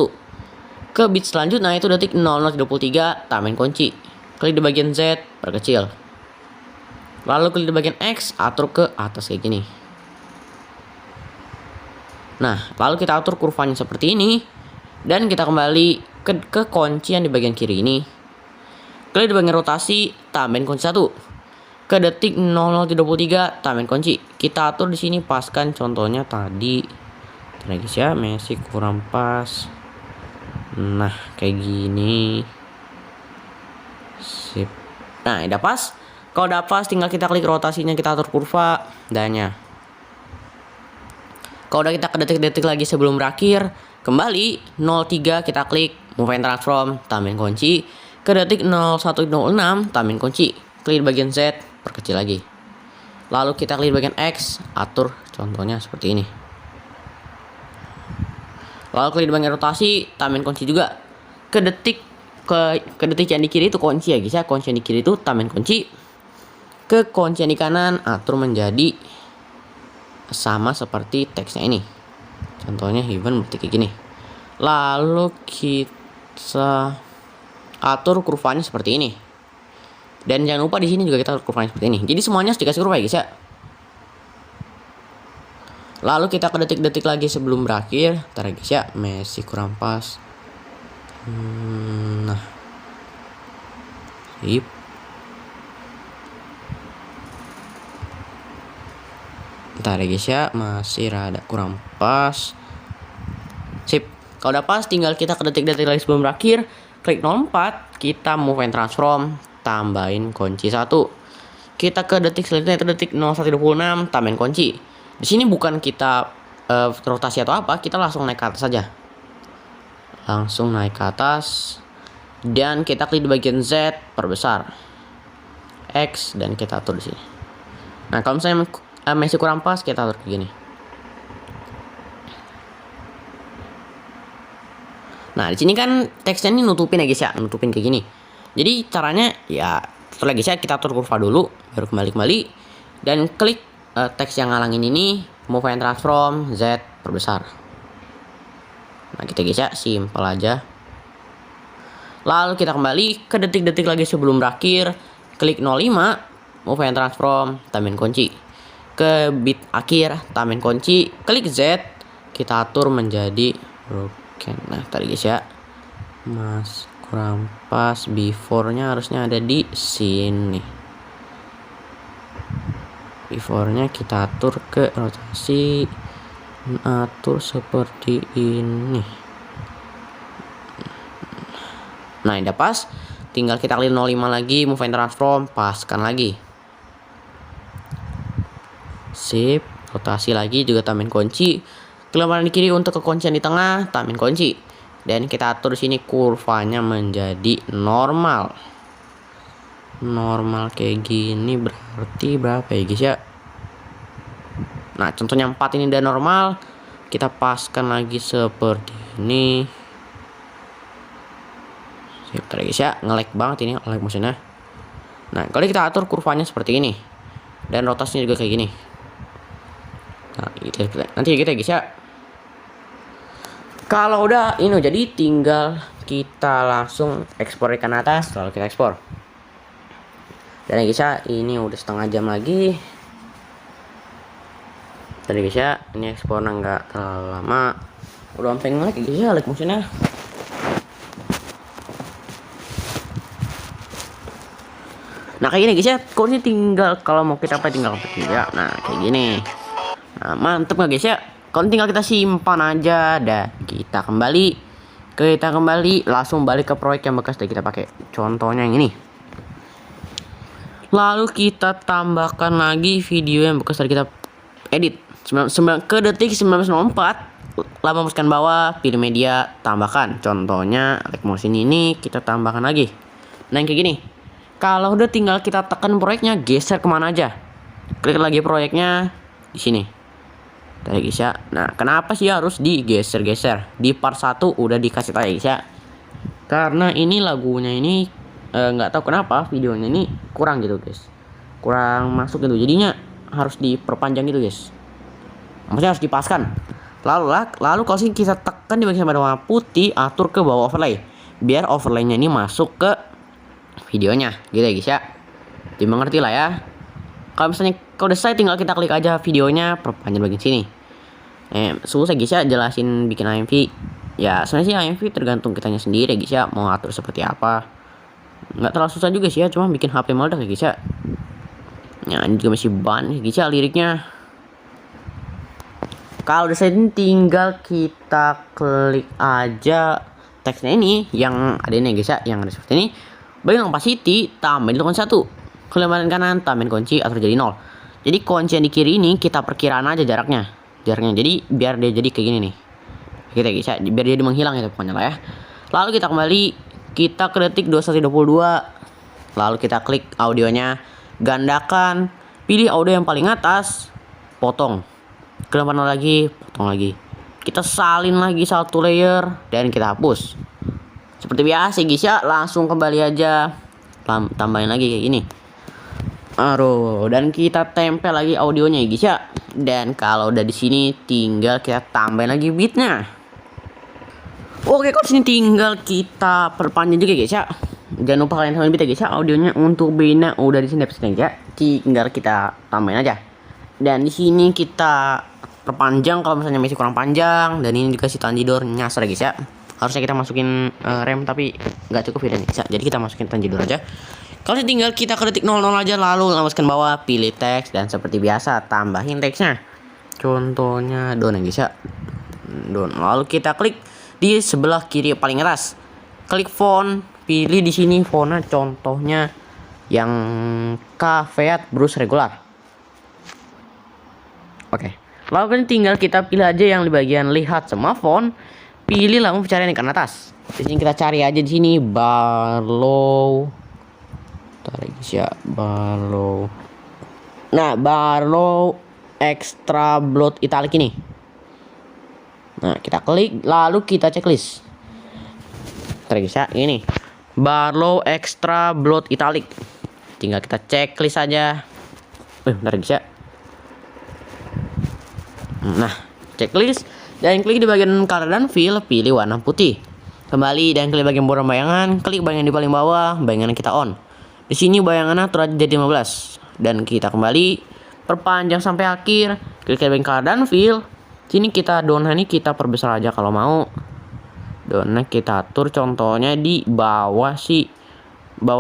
Ke bit selanjutnya itu detik 0023, tambahin kunci. Klik di bagian Z, perkecil. Lalu klik di bagian X, atur ke atas kayak gini. Nah, lalu kita atur kurvanya seperti ini. Dan kita kembali ke kunci yang di bagian kiri ini. Klik di bagian rotasi, tambahin kunci 1. Ke detik 0023, tambahin kunci. Kita atur di sini, paskan contohnya tadi. Guys ya, masih kurang pas. Nah, kayak gini. Sip. Nah, udah pas. Kalau udah pas, tinggal kita klik rotasinya, kita atur kurva dannya. Kalau udah kita ke detik-detik lagi sebelum berakhir, kembali 03 kita klik move and transform, tambahin kunci. Ke detik 0106 tambahin kunci, klik bagian Z, perkecil lagi. Lalu kita klik bagian X, atur contohnya seperti ini. Lalu klik bagian rotasi, tambahin kunci juga. Ke detik yang di kiri itu kunci ya guys ya. Kunci yang di kiri itu tambahin kunci. Ke kunci yang di kanan atur menjadi sama seperti teksnya ini. Contohnya even berarti kayak gini. Lalu kita atur kurvanya seperti ini. Dan jangan lupa di sini juga kita atur kurvanya seperti ini. Jadi semuanya harus dikasih kurva ya guys ya. Lalu kita ke detik-detik lagi sebelum berakhir. Ntar ya guys ya, masih kurang pas. Nah, sip. Ntar ya guys ya, masih rada kurang pas. Sip. Kalau udah pas, tinggal kita ke detik-detik lagi sebelum berakhir, klik 04, kita move and transform, tambahin kunci 1. Kita ke detik selanjutnya, detik 0126, tambahin kunci. Di sini bukan kita rotasi atau apa, kita langsung naik ke atas saja. Langsung naik ke atas. Dan kita klik di bagian Z, perbesar. X, dan kita atur di sini. Nah, kalau misalnya masih kurang pas, kita atur kayak gini. Nah, di sini kan teksnya ini nutupin ya guys ya, nutupin kayak gini. Jadi caranya ya setelah guys ya, kita atur kurva dulu, baru kembali dan klik teks yang ngalangin ini, move and transform, Z, perbesar. Nah, gitu guys ya, simple aja. Lalu kita kembali ke detik-detik lagi sebelum berakhir, klik 05, move and transform, tambahin kunci. Ke bit akhir, tambahin kunci, klik Z, kita atur menjadi broken. Nah, tadi guys ya, mas kurang pas, before-nya harusnya ada di sini. Before-nya kita atur ke rotasi, atur seperti ini. Nah, udah pas, tinggal kita klik 05 lagi, move and transform, paskan lagi. Sip, rotasi lagi juga tambahin kunci. Kelemahan di kiri untuk kekuncian di tengah, tambahin kunci. Dan kita atur sini kurvanya menjadi normal. Normal kayak gini berarti berapa ya guys ya? Nah, contohnya 4 ini udah normal. Kita paskan lagi seperti ini. Bentar guys ya, nge-lag banget ini lag motionnya. Nah, kalau kita atur kurvanya seperti ini. Dan rotasinya juga kayak gini. Nah, gitu, nanti kita guys ya. Kalau udah ini jadi tinggal kita langsung ekspor ikan atas, lalu kita ekspor. Dan guys ya, ini udah setengah jam lagi. Tadi guys ya, ini ekspornya nggak terlalu lama. Udah sampai nge-lag guys ya, lag motionnya. Nah, kayak gini guys ya, code-nya tinggal kalau mau kita apa tinggal ketik ya. Nah, kayak gini. Nah, mantep nggak guys ya? Kalau tinggal kita simpan aja, dah kita kembali langsung balik ke proyek yang bekas kita pakai. Contohnya yang ini. Lalu kita tambahkan lagi video yang bekas tadi kita edit. Ke detik 1904, lama masukkan bawah, pilih media, tambahkan. Contohnya like motion ini kita tambahkan lagi. Nah, yang kayak gini. Kalau udah tinggal kita tekan proyeknya, geser kemana aja. Klik lagi proyeknya di sini. Tadi guys ya. Nah, kenapa sih harus digeser-geser? Di part 1 udah dikasih tahu guys ya. Karena ini lagunya ini nggak tahu kenapa videonya ini kurang gitu guys. Kurang masuk gitu. Jadinya harus diperpanjang gitu guys. Maksudnya harus dipaskan. Lalu kalau sih kita tekan di bagian warna putih, atur ke bawah overlay. Biar overlaynya ini masuk ke videonya gitu ya guys ya. Dimengerti lah ya. Kalau misalnya kalau udah selesai tinggal kita klik aja videonya, perpanjang bagian sini. Susah guys ya jelasin bikin AMV. Ya sebenarnya sih AMV tergantung kitanya sendiri guys ya, mau atur seperti apa. Nggak terlalu susah juga sih ya, cuma bikin HP meledak ya guys ya. Nah, ini juga masih ban guys ya liriknya. Kalau udah selesai tinggal kita klik aja teksnya ini yang ada ini guys ya, yang ada seperti ini. Bagian opacity tambahin dengan 1. Kelemahan kanan tambahin kunci atur jadi 0. Jadi kunci yang di kiri ini kita perkiraan aja jaraknya. jaraknya. Jadi biar dia jadi kayak gini nih. Kita bisa biar dia menghilang itu pokoknya lah ya. Lalu kita kembali, kita ke detik 21.22. Lalu kita klik audionya, gandakan, pilih audio yang paling atas, potong. Ke depan lagi, potong lagi. Kita salin lagi satu layer dan kita hapus. Seperti biasa guys ya, langsung kembali aja. Tambahin lagi kayak gini. Aduh, dan kita tempel lagi audionya ya guys ya. Dan kalau udah di sini tinggal kita tambahin lagi beatnya. Oke, kalau sini tinggal kita perpanjang juga guys ya. Jangan lupa kalian tambahin beat ya guys ya. Audionya untuk Bena udah di sini ya. Tinggal kita tambahin aja. Dan di sini kita perpanjang kalau misalnya masih kurang panjang. Dan ini juga si Tanjidor nyasar guys ya. Harusnya kita masukin rem tapi nggak cukup ya guys ya. Jadi kita masukin Tanjidor aja. Kalau tinggal kita ke detik 00 aja, lalu lambaskan bawah, pilih teks, dan seperti biasa tambahin teksnya. Contohnya don ya guys ya. Don. Lalu kita klik di sebelah kiri paling atas. Klik font, pilih di sini fontnya contohnya yang Caveat Brush regular. Oke. Lalu kan tinggal kita pilih aja yang di bagian lihat semua font. Pilih lampu pencarian di kanan atas. Di sini kita cari aja di sini Barlow. Tarik ya, Barlow. Nah, Barlow Extra Blood Italic ini. Nah, kita klik, lalu kita checklist. Tarik ya, ini Barlow Extra Blood Italic. Tinggal kita checklist aja. Tarik ya. Nah, checklist dan klik di bagian color dan fill, pilih warna putih. Kembali dan klik bagian borong bayangan, klik bayangan di paling bawah, bayangan kita on. Di sini bayangannya atur aja jadi 15 dan kita kembali perpanjang sampai akhir. Klik bagian color dan fill. Sini kita dona ini kita perbesar aja kalau mau. Dona kita atur contohnya di bawah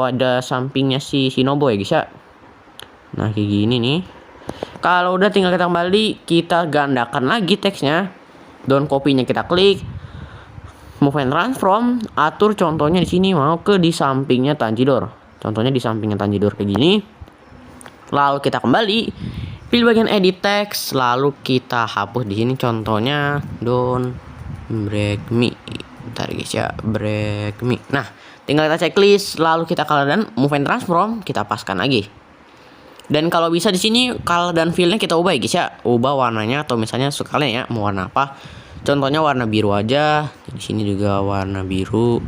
ada sampingnya si Shinobu ya guys ya. Nah kayak gini nih. Kalau udah tinggal kita kembali, kita gandakan lagi teksnya. Don kopinya kita klik. Move and transform, atur contohnya di sini mau ke di sampingnya Tanjidor. Contohnya di sampingnya Tanjidor kayak gini. Lalu kita kembali, pilih bagian edit text, lalu kita hapus di sini contohnya don't break me. Bentar guys ya, break me. Nah, tinggal kita checklist, lalu kita color dan move and transform, kita paskan lagi. Dan kalau bisa di sini color dan fillnya kita ubah ya guys ya, ubah warnanya atau misalnya sekalian ya mau warna apa. Contohnya warna biru aja. Di sini juga warna biru.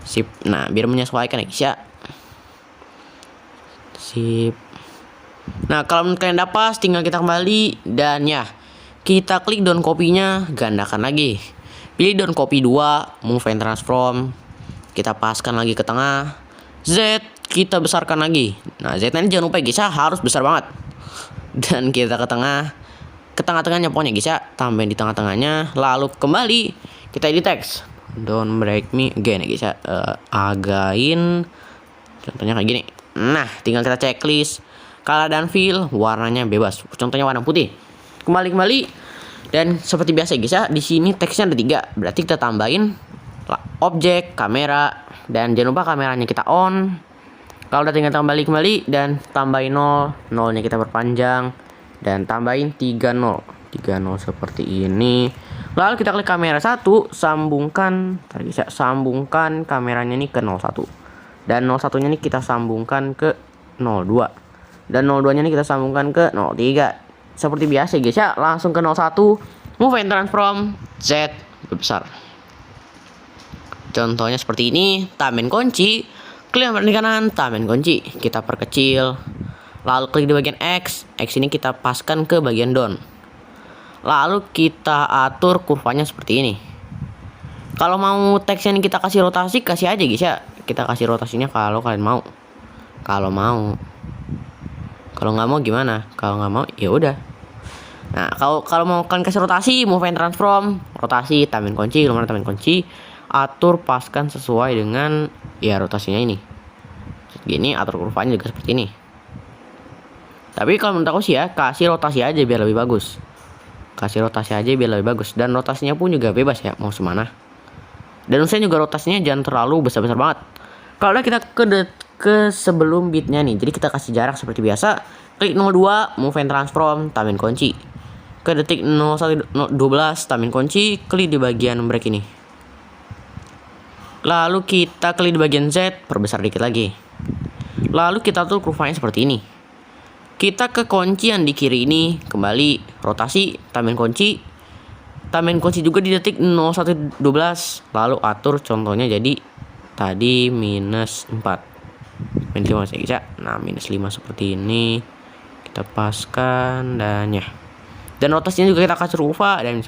Sip. Nah, biar menyesuaikan ya guys ya. Sip. Nah, kalau menurut kalian udah pas, tinggal kita kembali dan ya, kita klik down copy-nya, gandakan lagi. Pilih down copy 2, move and transform. Kita paskan lagi ke tengah. Z kita besarkan lagi. Nah, Z ini jangan lupa guys ya, harus besar banget. Dan kita ke tengah-tengahnya pokoknya guys ya, tambahin di tengah-tengahnya, lalu kembali kita edit text. Don't break me again ya guys ya. Again. Contohnya kayak gini. Nah, tinggal kita checklist. Color dan fill, warnanya bebas. Contohnya warna putih. Kembali dan seperti biasa guys ya, di sini teksnya ada 3. Berarti kita tambahin objek, kamera, dan jangan lupa kameranya kita on. Kalau udah tinggal kembali dan tambahin 0, 0-nya kita perpanjang dan tambahin 30 seperti ini. Lalu kita klik kamera 1, sambungkan kameranya ini ke 01. Dan 01-nya ini kita sambungkan ke 02. Dan 02-nya ini kita sambungkan ke 03. Seperti biasa guys ya, langsung ke 01, move and transform, Z besar. Contohnya seperti ini, tambahin kunci, klik di kanan, tambahin kunci, kita perkecil. Lalu klik di bagian X ini kita paskan ke bagian down. Lalu kita atur kurvanya seperti ini. Kalau mau teksnya ini kita kasih rotasi, kasih aja guys ya. Kita kasih rotasinya kalau kalian mau. Kalau nggak mau gimana? Kalau nggak mau ya udah. Nah, kalau mau kalian kasih rotasi, move and transform, rotasi, tambahin kunci, atur paskan sesuai dengan ya rotasinya ini. Gini, atur kurvanya juga seperti ini. Tapi kalau menurut aku sih ya, kasih rotasi aja biar lebih bagus. Dan rotasinya pun juga bebas ya, mau semana. Dan usia juga rotasinya jangan terlalu besar-besar banget. Kalau kita ke sebelum bitnya nih, jadi kita kasih jarak seperti biasa. Klik 02, move and transform, tambahin kunci. ke detik 0112 tambahin kunci, klik di bagian break ini. Lalu kita klik di bagian Z, perbesar dikit lagi. Lalu kita atur kurvanya seperti ini. Kita ke kunci yang di kiri ini, kembali rotasi, tambahin kunci juga di detik 0112. Lalu atur contohnya jadi tadi minus 4. Minus 5 ya. Nah, minus 5 seperti ini. Kita paskan dan ya. Dan rotasinya juga kita kasih rupa dan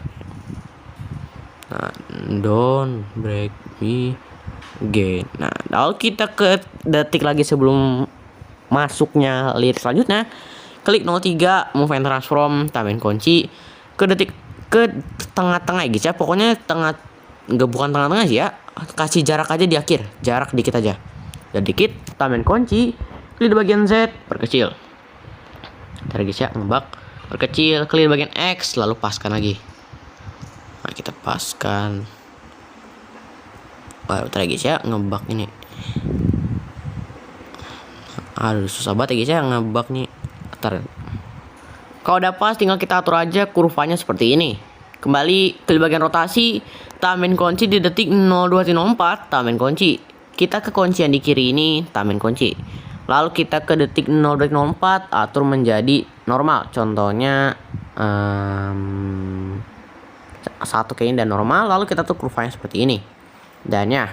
nah, don't break me again. Nah, lalu kita ke detik lagi sebelum masuknya lirik selanjutnya, klik 03 move and transform, tambahin kunci ke detik ke tengah-tengah guys ya. Pokoknya bukan tengah-tengah sih ya. Kasih jarak aja di akhir, jarak dikit aja. Dan dikit, tambahin kunci, klik di bagian Z, perkecil. Ntar guys ya, ngebak, perkecil, klik di bagian X, lalu paskan lagi. Nah, kita paskan. Bentar guys ya, ngebak ini. Aduh, susah banget ya guys ya ngebak nih. Bentar. Kalau udah pas, tinggal kita atur aja kurvanya seperti ini. Kembali ke bagian rotasi, tambahin kunci di detik 0204, tambahin kunci. Kita ke kunci yang di kiri ini, tambahin kunci. Lalu kita ke detik 0204, atur menjadi normal. Contohnya 1 kayak ini dan normal. Lalu kita atur kurvanya seperti ini. Dan ya,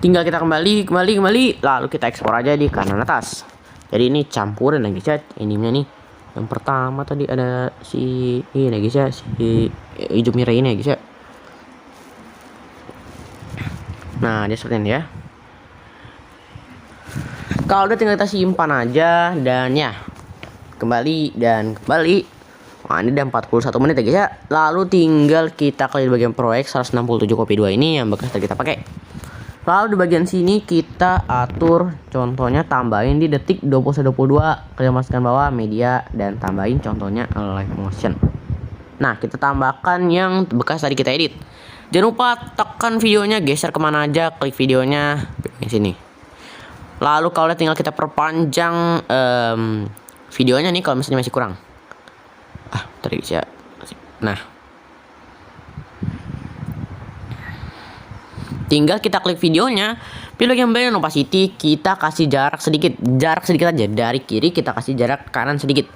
tinggal kita kembali, lalu kita ekspor aja di kanan atas. Jadi ini campurin lagi guys ya, animenya nih. Yang pertama tadi ada si ini guys ya, si hijau merah ini guys ya. Nah, dia seperti ini ya. Kalau udah tinggal kita simpan aja dan ya, kembali. Nah, ini udah 41 menit ya guys ya. Lalu tinggal kita klik di bagian proyek 167 copy 2 ini yang bekas kita pakai. Lalu di bagian sini kita atur contohnya tambahin di detik 2122, klik masukkan bawah media dan tambahin contohnya live motion. Nah, kita tambahkan yang bekas tadi kita edit. Jangan lupa tekan videonya, geser kemana aja, klik videonya di sini. Lalu kalau tinggal kita perpanjang videonya nih kalau misalnya masih kurang. Tadi ya. Nah, tinggal kita klik videonya, pilih yang bagian opacity, kita kasih jarak sedikit aja dari kiri, kita kasih jarak kanan sedikit.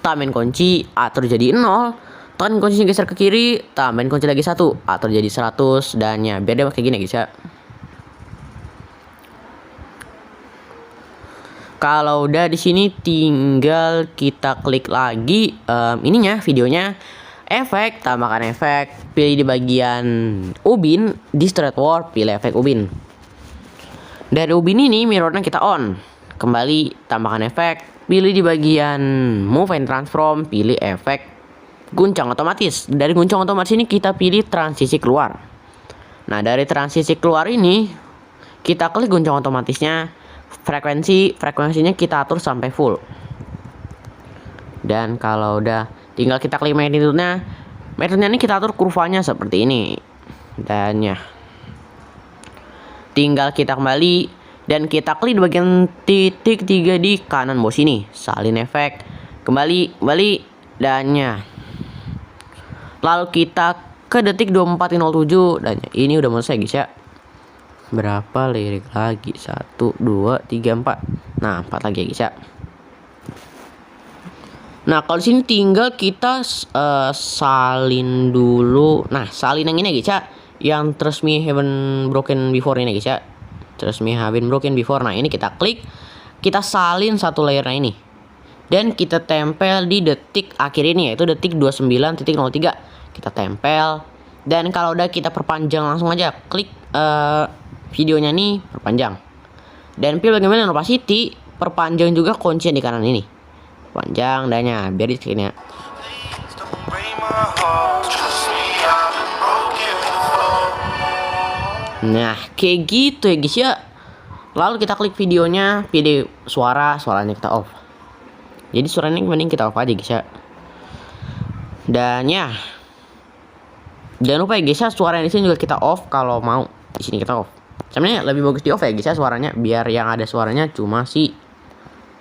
Tambahin kunci, atur jadi 0. Tekan kunci geser ke kiri, tambahin kunci lagi 1, atur jadi 100 dan ya biar dia kayak gini guys ya. Kalau udah di sini tinggal kita klik lagi ininya videonya, efek, tambahkan efek, pilih di bagian ubin, di straight warp, pilih efek ubin. Dari ubin ini mirrornya kita on, kembali tambahkan efek, pilih di bagian move and transform, pilih efek guncang otomatis. Dari guncang otomatis ini kita pilih transisi keluar. Nah, dari transisi keluar ini kita klik guncang otomatisnya. Frekuensinya kita atur sampai full. Dan kalau udah tinggal kita klik magnitude-nya ini kita atur kurvanya seperti ini. Dan ya, tinggal kita kembali dan kita klik di bagian titik 3 di kanan bawah sini, salin efek, kembali dan ya. Lalu kita ke detik 2407 dan ya, ini udah selesai guys ya. Berapa lirik lagi? 1, 2, 3, 4. Nah, 4 lagi ya guys ya. Nah, kalau sini tinggal kita salin dulu. Nah, salin yang ini guys ya, yang Trust Me Haven't Broken Before ini guys ya. Trust Me Haven't Broken Before. Nah, ini kita klik, kita salin satu layernya ini. Dan kita tempel di detik akhir ini, yaitu detik 29.03. Kita tempel. Dan kalau udah kita perpanjang langsung aja, klik videonya nih, perpanjang. Dan pilih bagaimana opacity, perpanjang juga kunci di kanan ini. Panjang dannya biar di sini ya. Nah, kayak gitu ya guys ya. Lalu kita klik videonya, pilih suaranya kita off. Jadi suaranya mending kita off aja guys ya. Dan ya, jangan lupa ya guys ya, suara di sini juga kita off kalau mau. Di sini kita off. Sebenarnya lebih bagus di off ya guys ya suaranya, biar yang ada suaranya cuma si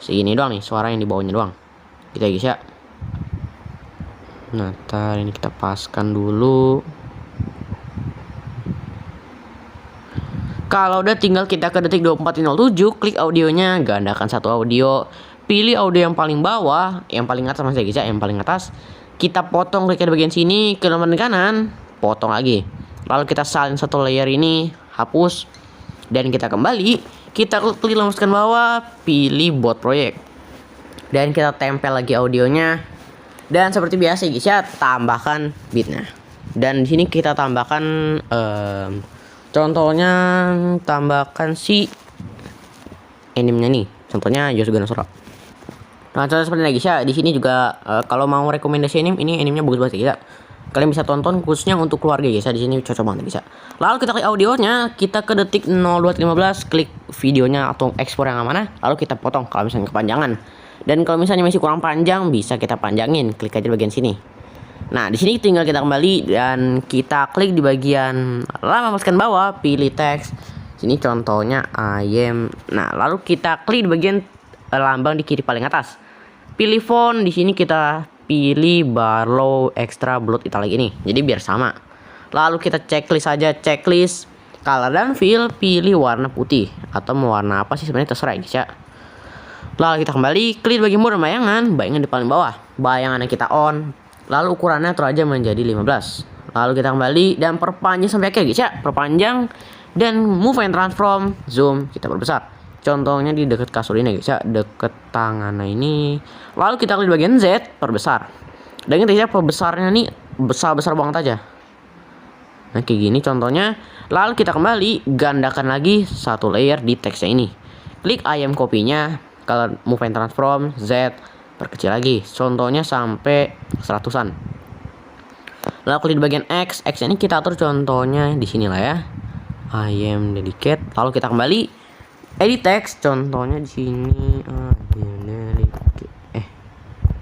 ini doang nih, suara yang di bawahnya doang. Gitu ya guys ya. Nah, ntar ini kita paskan dulu. Kalau udah tinggal kita ke detik 24.07, klik audionya, gandakan satu audio, pilih audio yang paling bawah, yang paling atas Mas guys ya, yang paling atas. Kita potong klik di bagian sini ke lembaran kanan, potong lagi. Lalu kita salin satu layer ini, hapus, dan kita kembali. Kita klik lembutkan bawah, pilih buat proyek, dan kita tempel lagi audionya. Dan seperti biasa guys ya, tambahkan beatnya. Dan di sini kita tambahkan contohnya, tambahkan si animenya nih. Contohnya Yosuga Sora. Nah, contoh seperti ini guys ya. Di sini juga kalau mau rekomendasi anime, ini animenya bagus banget guys ya. Kalian bisa tonton khususnya untuk keluarga guys ya. Di sini cocok banget guys ya. Lalu kita klik audionya, kita ke detik 02.15, klik videonya atau ekspor yang mana. Lalu kita potong kalau misalnya kepanjangan. Dan kalau misalnya masih kurang panjang, bisa kita panjangin. Klik aja di bagian sini. Nah, di sini tinggal kita kembali dan kita klik di bagian lambang bawah, pilih teks. Sini contohnya ayam. Nah, lalu kita klik di bagian lambang di kiri paling atas. Pilih font, di sini kita pilih Barlow Extra Blood Italic ini. Jadi biar sama. Lalu kita checklist saja, checklist color dan fill, pilih warna putih atau mau warna apa sih sebenarnya terserah guys ya. Lalu kita kembali, klik bagian mode bayangan di paling bawah. Bayangannya kita on. Lalu ukurannya atur aja menjadi 15. Lalu kita kembali dan perpanjang sampai akhir guys ya. Perpanjang dan move and transform, zoom kita perbesar. Contohnya di dekat kasur ini guys ya, dekat tangannya ini. Lalu kita klik di bagian Z, perbesar. Dan kita ya perbesarnya nih besar-besar banget aja. Nah kayak gini contohnya. Lalu kita kembali, gandakan lagi satu layer di teksnya ini. Klik ayam kopinya, kalau move and transform, Z, perkecil lagi, contohnya sampai 100-an. Lalu klik di bagian X ini kita atur contohnya di sini lah ya. I am dedicate. Lalu kita kembali, edit text, contohnya di sini.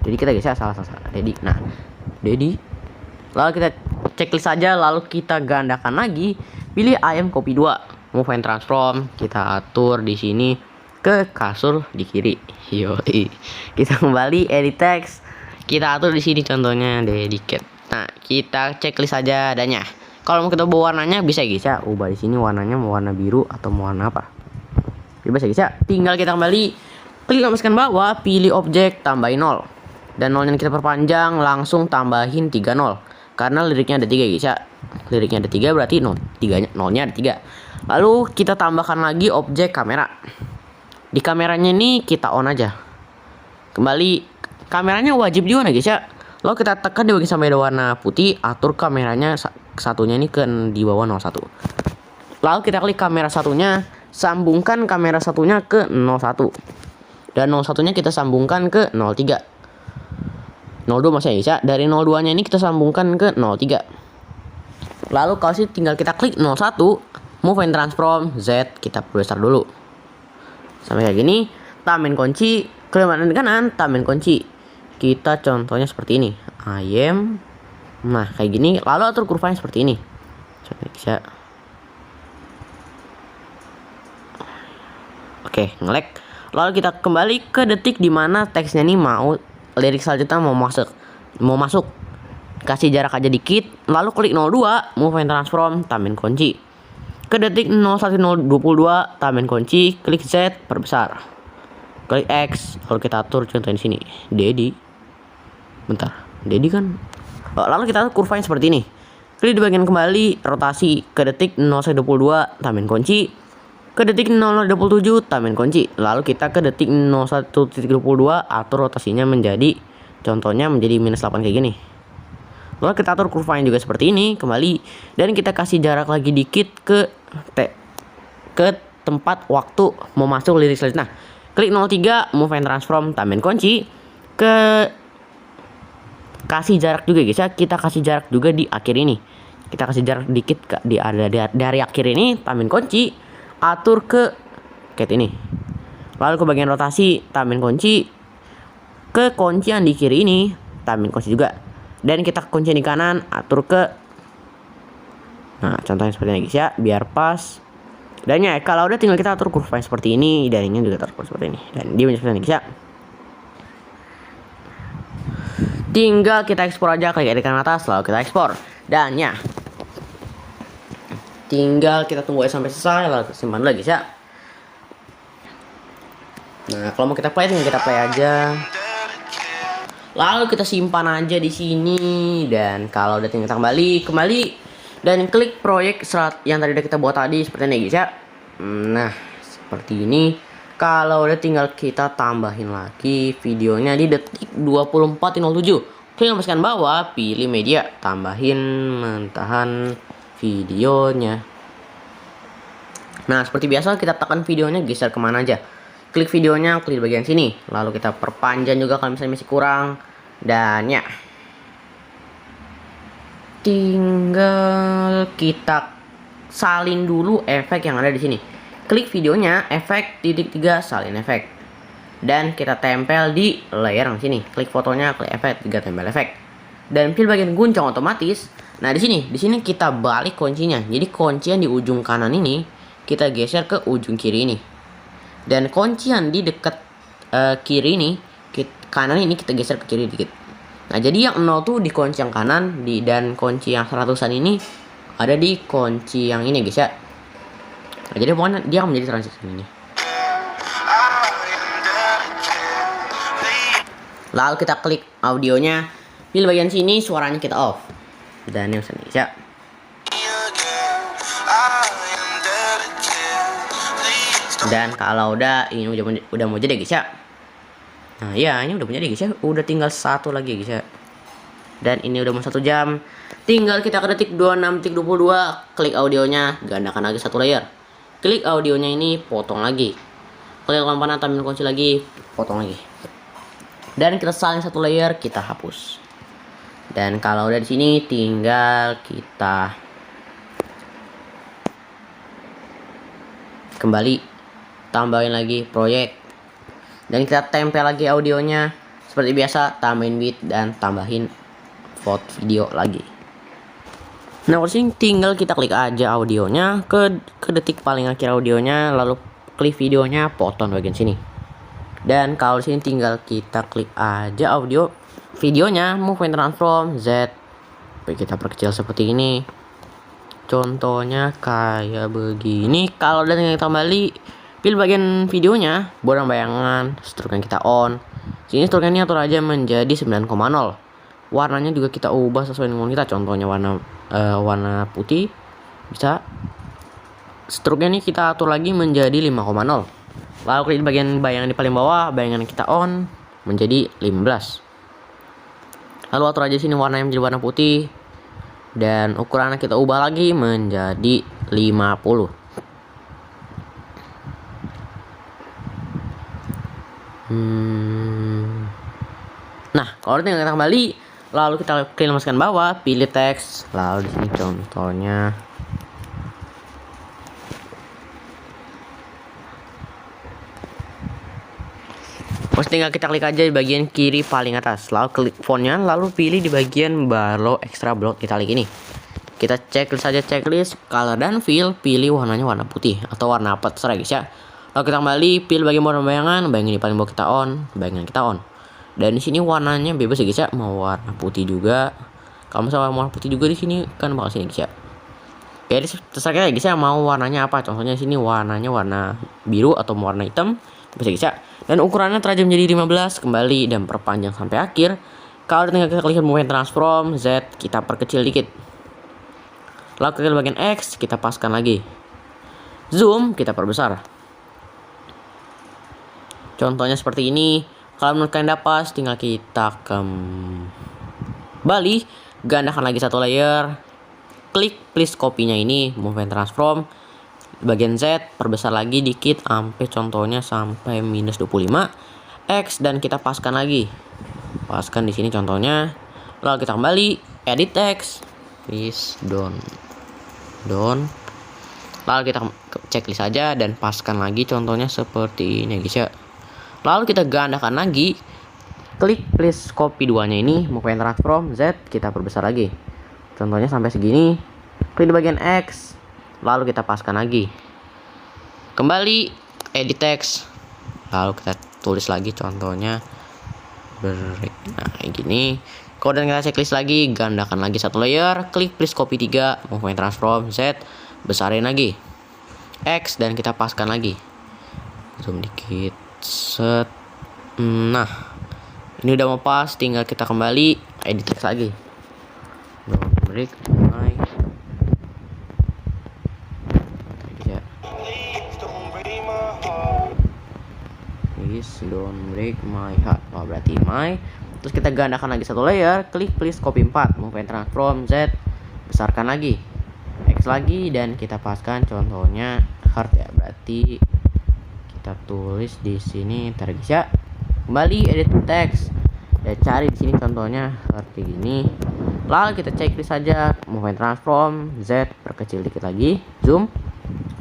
Dedicate guys ya, salah. Dedi. Nah, Dedi. Lalu kita checklist saja, lalu kita gandakan lagi, pilih I am copy 2, move and transform, kita atur di sini ke kasur di kiri. Yoi. Kita kembali edit text. Kita atur di sini contohnya dedicate. Nah, kita checklist saja adanya. Kalau mau kita ubah warnanya bisa guys ya. Ubah di sini warnanya mau warna biru atau mau warna apa. Bebas ya guys ya. Tinggal kita kembali, klik lambang bawah, pilih objek, tambahin 0. Dan 0-nya kita perpanjang, langsung tambahin 3 0. Karena liriknya ada 3 guys ya. Liriknya ada 3 berarti 0-nya ada 3. Lalu kita tambahkan lagi objek kamera. Di kameranya ini kita on aja. Kembali, kameranya wajib di on guys ya. Lalu kita tekan di bagian sampai ada warna putih, atur kameranya satunya ini ke di bawah 01. Lalu kita klik kamera satunya, sambungkan kamera satunya ke 01. Dan 01-nya kita sambungkan ke 03. 02 maksudnya guys ya. Dari 02-nya ini kita sambungkan ke 03. Lalu kalau sih tinggal kita klik 01, move and transform, Z kita perbesar dulu. Sampai kayak gini, tamen kunci, kelemahan kanan, tamen kunci. Kita contohnya seperti ini. Ayam. Nah, kayak gini, lalu atur kurvanya seperti ini. Coba bisa. Oke, nge-lag. Lalu kita kembali ke detik dimana teksnya ini mau lirik selanjutnya mau masuk. Kasih jarak aja dikit, lalu klik 02, move and transform, tamen kunci. Ke detik 01022, tamen kunci, klik Z, perbesar. Klik X, lalu kita atur contohnya di sini. Dedi. Bentar, Dedi kan. Lalu kita atur kurvanya seperti ini. Klik di bagian kembali, rotasi ke detik 0122, tamen kunci. Ke detik 0027, tamen kunci. Lalu kita ke detik 01.22, atur rotasinya menjadi contohnya menjadi -8 kayak gini. Lalu kita atur kurvanya juga seperti ini, kembali, dan kita kasih jarak lagi dikit ke tempat waktu mau masuk lirik selanjutnya. Klik 03, move and transform, tamen kunci. Kasih jarak juga guys ya, kita kasih jarak juga di akhir ini. Kita kasih jarak dikit dari akhir ini, tamen kunci, atur ke ini. Lalu ke bagian rotasi, tamen kunci, ke kuncian di kiri ini, tamen kunci juga. Dan kita kunci di kanan, atur ke. Nah, contohnya seperti ini guys ya, biar pas. Dan ya, kalau udah tinggal kita atur kurvanya seperti ini, dan ini juga atur seperti ini. Dan dia seperti ini guys ya. Tinggal kita ekspor aja, klik edit kanan atas, lalu kita ekspor. Dan ya, tinggal kita tunggu sampai selesai, lalu kita simpan lagi ya. Nah, kalau mau kita play, tinggal kita play aja. Lalu kita simpan aja di sini, dan kalau udah tinggal kita kembali dan klik proyek yang tadi udah kita buat tadi seperti ini guys ya. Nah, seperti ini. Kalau udah tinggal kita tambahin lagi videonya di detik 24.07. Klik masukkan bawah, pilih media, tambahin mentahan videonya. Nah, seperti biasa kita tekan videonya geser kemana aja. Klik videonya, klik di bagian sini. Lalu kita perpanjang juga kalau misalnya masih kurang. Dan ya, tinggal kita salin dulu efek yang ada di sini. Klik videonya, efek ×3 salin efek. Dan kita tempel di layer yang sini. Klik fotonya, klik efek 3 tempel efek. Dan pilih bagian guncang otomatis. Nah, di sini kita balik kuncinya. Jadi kunci yang di ujung kanan ini kita geser ke ujung kiri ini. Dan kunci yang di dekat kiri ini, kanan ini kita geser ke kiri dikit. Nah, jadi yang 0 tuh di kunci yang kanan, dan kunci yang 100-an ini ada di kunci yang ini guys ya. Nah, jadi pokoknya dia akan menjadi transisi ini. Lalu kita klik audionya, pilih bagian sini, suaranya kita off. Dan yang sini ya. Dan kalau udah, ini udah mau jadi guys ya. Nah ya, ini udah punya guys ya. Udah tinggal satu lagi guys ya. Dan ini udah mau 1 jam. Tinggal kita ke detik 26.22. Klik audionya, gandakan lagi satu layer. Klik audionya ini, potong lagi. Klik kanan tampil kunci lagi, potong lagi. Dan kita salin satu layer, kita hapus. Dan kalau udah di sini, tinggal kita kembali, tambahin lagi proyek. Dan kita tempel lagi audionya seperti biasa, tambahin width dan tambahin foto video lagi. Nah, di sini tinggal kita klik aja audionya ke detik paling akhir audionya, lalu klik videonya, potong bagian sini. Dan kalau di sini tinggal kita klik aja audio videonya, move and transform Z. Kita perkecil seperti ini. Contohnya kayak begini. Kalau udah tinggal kembali, pilih bagian videonya, borang bayangan, stroke kita on. Sini stroke ini atur aja menjadi 9,0. Warnanya juga kita ubah sesuai dengan kita. Contohnya warna putih bisa. Stroke ini kita atur lagi menjadi 5,0. Lalu klik di bagian bayangan di paling bawah, bayangan kita on menjadi 15. Lalu atur aja sini warnanya menjadi warna putih. Dan ukurannya kita ubah lagi menjadi 50. Nah, kalau tinggal kita kembali, lalu kita klik masukkan bawah, pilih teks, lalu di sini contohnya terus tinggal kita klik aja di bagian kiri paling atas, lalu klik fontnya, lalu pilih di bagian below extra block italic ini. Kita checklist saja checklist, color dan fill, pilih warnanya warna putih atau warna apa terserah guys ya. Lalu kita kembali, pilih bagian warna bayangan di paling bawah kita on, bayangan kita on. Dan di sini warnanya bebas ya guys ya, mau warna putih juga. Kalau misalnya warna putih juga di sini kan bakal sini guys ya. Jadi terserah guys ya mau warnanya apa. Contohnya di sini warnanya warna biru atau warna hitam, bisa guys ya. Dan ukurannya terajam menjadi 15, kembali dan perpanjang sampai akhir. Kalau tinggal kita klik move and transform Z, kita perkecil dikit. Lalu klik bagian X, kita paskan lagi. Zoom, kita perbesar. Contohnya seperti ini. Kalau menurut kalian dapat, tinggal kita kembali, gandakan lagi satu layer, klik please kopinya ini, move and transform, bagian Z, perbesar lagi dikit, sampai contohnya sampai -25, X, dan kita paskan lagi, paskan di sini contohnya, lalu kita kembali, edit text, please don't, lalu kita checklist saja dan paskan lagi contohnya seperti ini guys ya. Lalu kita gandakan lagi, klik please copy duanya ini, move and transform Z, kita perbesar lagi. Contohnya sampai segini, klik di bagian X, lalu kita paskan lagi. Kembali, edit text, lalu kita tulis lagi contohnya break. Nah, kayak gini. Kalau udah kita checklist lagi, gandakan lagi satu layer, klik please copy 3, movement transform Z, besarin lagi X dan kita paskan lagi. Zoom dikit, set. Nah, ini udah mau pas, tinggal kita kembali edit text lagi. Don't break my ya. Please don't break my heart. Oh, berarti my. Terus kita gandakan lagi satu layer, klik please copy 4, movement transform Z, besarkan lagi X lagi dan kita paskan contohnya heart ya. Berarti kita tulis di sini ntar guys ya. Kembali edit text ya, cari di sini contohnya seperti gini. Lalu kita checklist saja, movement transform Z, perkecil dikit lagi, zoom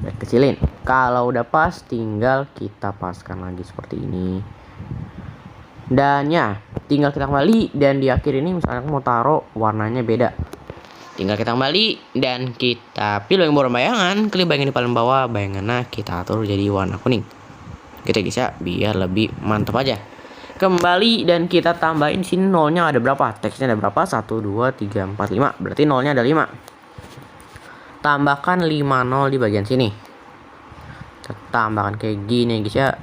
dan kecilin. Kalau udah pas tinggal kita paskan lagi seperti ini. Dan ya, tinggal kita kembali dan di akhir ini misalnya aku mau taruh warnanya beda. Tinggal kita kembali dan kita pilih yang borong bayangan, klik bayangan di paling bawah, bayangannya kita atur jadi warna kuning. Gitu guys ya, biar lebih mantap aja. Kembali dan kita tambahin sini nolnya ada berapa? Teksnya ada berapa? 1 2 3 4 5. Berarti nolnya ada 5. Tambahkan 5 nol di bagian sini. Kita tambahkan kayak gini guys ya.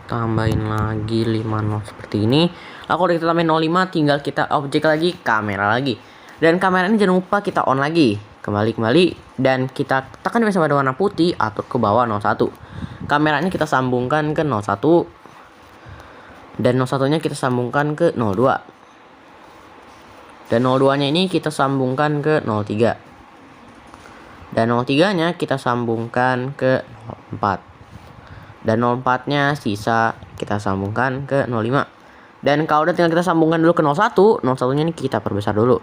Tambahin lagi 5 nol seperti ini. Lalu kalau kita tambahin 05 tinggal kita objek lagi, kamera lagi. Dan kamera ini jangan lupa kita on lagi. Kembali dan kita tekan pada warna putih, atur ke bawah 01. Kameranya kita sambungkan ke 01. Dan 01-nya kita sambungkan ke 02. Dan 02-nya ini kita sambungkan ke 03. Dan 03-nya kita sambungkan ke 04. Dan 04-nya sisa kita sambungkan ke 05. Dan kalau udah tinggal kita sambungkan dulu ke 01. 01-nya ini kita perbesar dulu.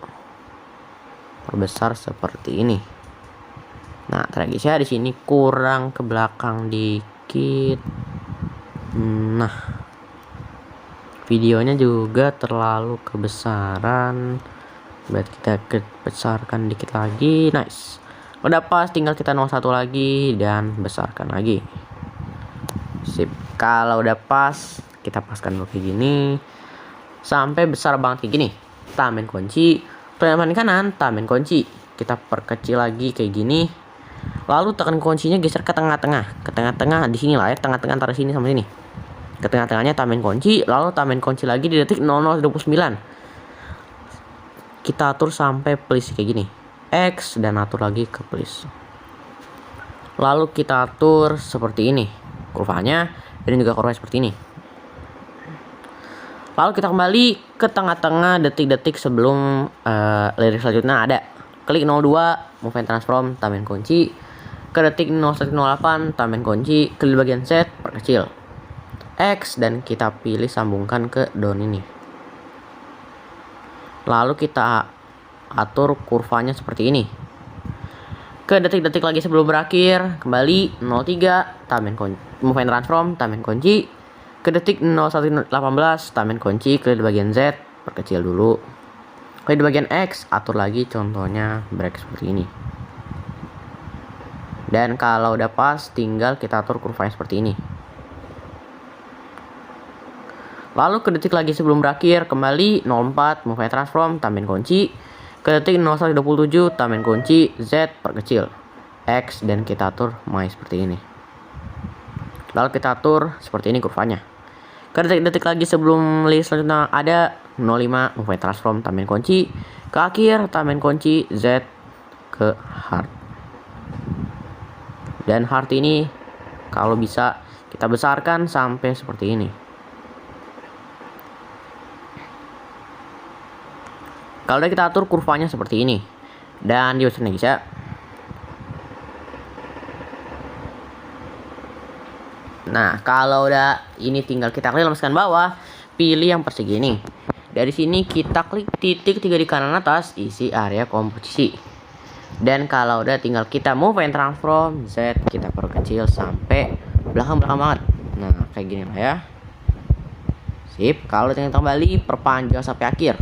Perbesar seperti ini. Nah, guys ya, di sini kurang ke belakang dikit. Nah, videonya juga terlalu kebesaran. Buat kita besarkan dikit lagi. Nice. Udah pas, tinggal kita 01 lagi dan besarkan lagi. Sip. Kalau udah pas, kita paskan dulu kayak gini. Sampai besar banget kayak gini. Tamen kunci. Paling kanan, tamen kunci. Kita perkecil lagi kayak gini. Lalu tekan kuncinya geser ke tengah-tengah. Ke tengah-tengah di sini lah ya, tengah-tengah antara sini sama sini. Ke tengah-tengahnya tamen kunci, lalu tamen kunci lagi di detik 0029. Kita atur sampai please kayak gini. X dan atur lagi ke please. Lalu kita atur seperti ini kurvanya, dan juga kurvanya seperti ini. Lalu kita kembali ke tengah-tengah detik-detik sebelum lirik selanjutnya ada. Klik 02, movement transform, tamen kunci. Ke detik 0108, tamen kunci, klik bagian Z, perkecil. X dan kita pilih sambungkan ke down ini. Lalu kita atur kurvanya seperti ini. Ke detik-detik lagi sebelum berakhir, kembali 03, tamen kunci, movement transform, tamen kunci. Ke detik 0118, tamen kunci, klik di bagian Z, perkecil dulu. Klik di bagian X, atur lagi contohnya break seperti ini. Dan kalau udah pas, tinggal kita atur kurvanya seperti ini. Lalu ke detik lagi sebelum berakhir, kembali 04, movement transform, tamen kunci. Ke detik 0127, tamen kunci, Z, perkecil. X, dan kita atur my seperti ini. Lalu kita atur seperti ini kurvanya. Ke detik-detik lagi sebelum list selanjutnya ada 05, movement transform, tamen kunci. Ke akhir, tamen kunci, Z, ke heart. Dan heart ini kalau bisa kita besarkan sampai seperti ini. Kalau udah kita atur kurvanya seperti ini. Dan diusahakan guys ya. Nah, kalau udah ini tinggal kita klik lemaskan bawah, pilih yang persegi ini. Dari sini kita klik titik 3 di kanan atas, isi area komposisi. Dan kalau udah tinggal kita move and transform Z, kita perkecil sampai belakang-belakang banget. Nah, kayak gini lah ya. Sip, kalau tinggal kembali perpanjang sampai akhir.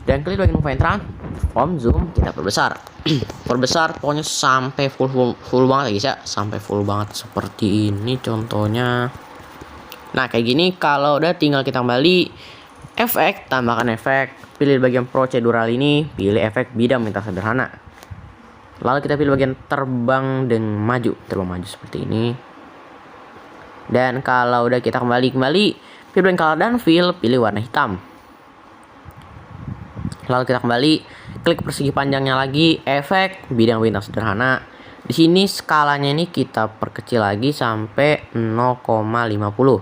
Dan klik bagian move and transform, zoom, kita perbesar. Perbesar pokoknya sampai full banget ya guys ya, sampai full banget seperti ini contohnya. Nah, kayak gini kalau udah tinggal kita kembali efek, tambahkan efek. Pilih bagian prosedural ini, pilih efek bidang minta sederhana. Lalu kita pilih bagian terbang dan maju seperti ini. Dan kalau udah kita kembali, pilih bagian color dan fill, pilih warna hitam. Lalu kita kembali, klik persegi panjangnya lagi, efek bidang bintang sederhana. Di sini skalanya ini kita perkecil lagi sampai 0,50.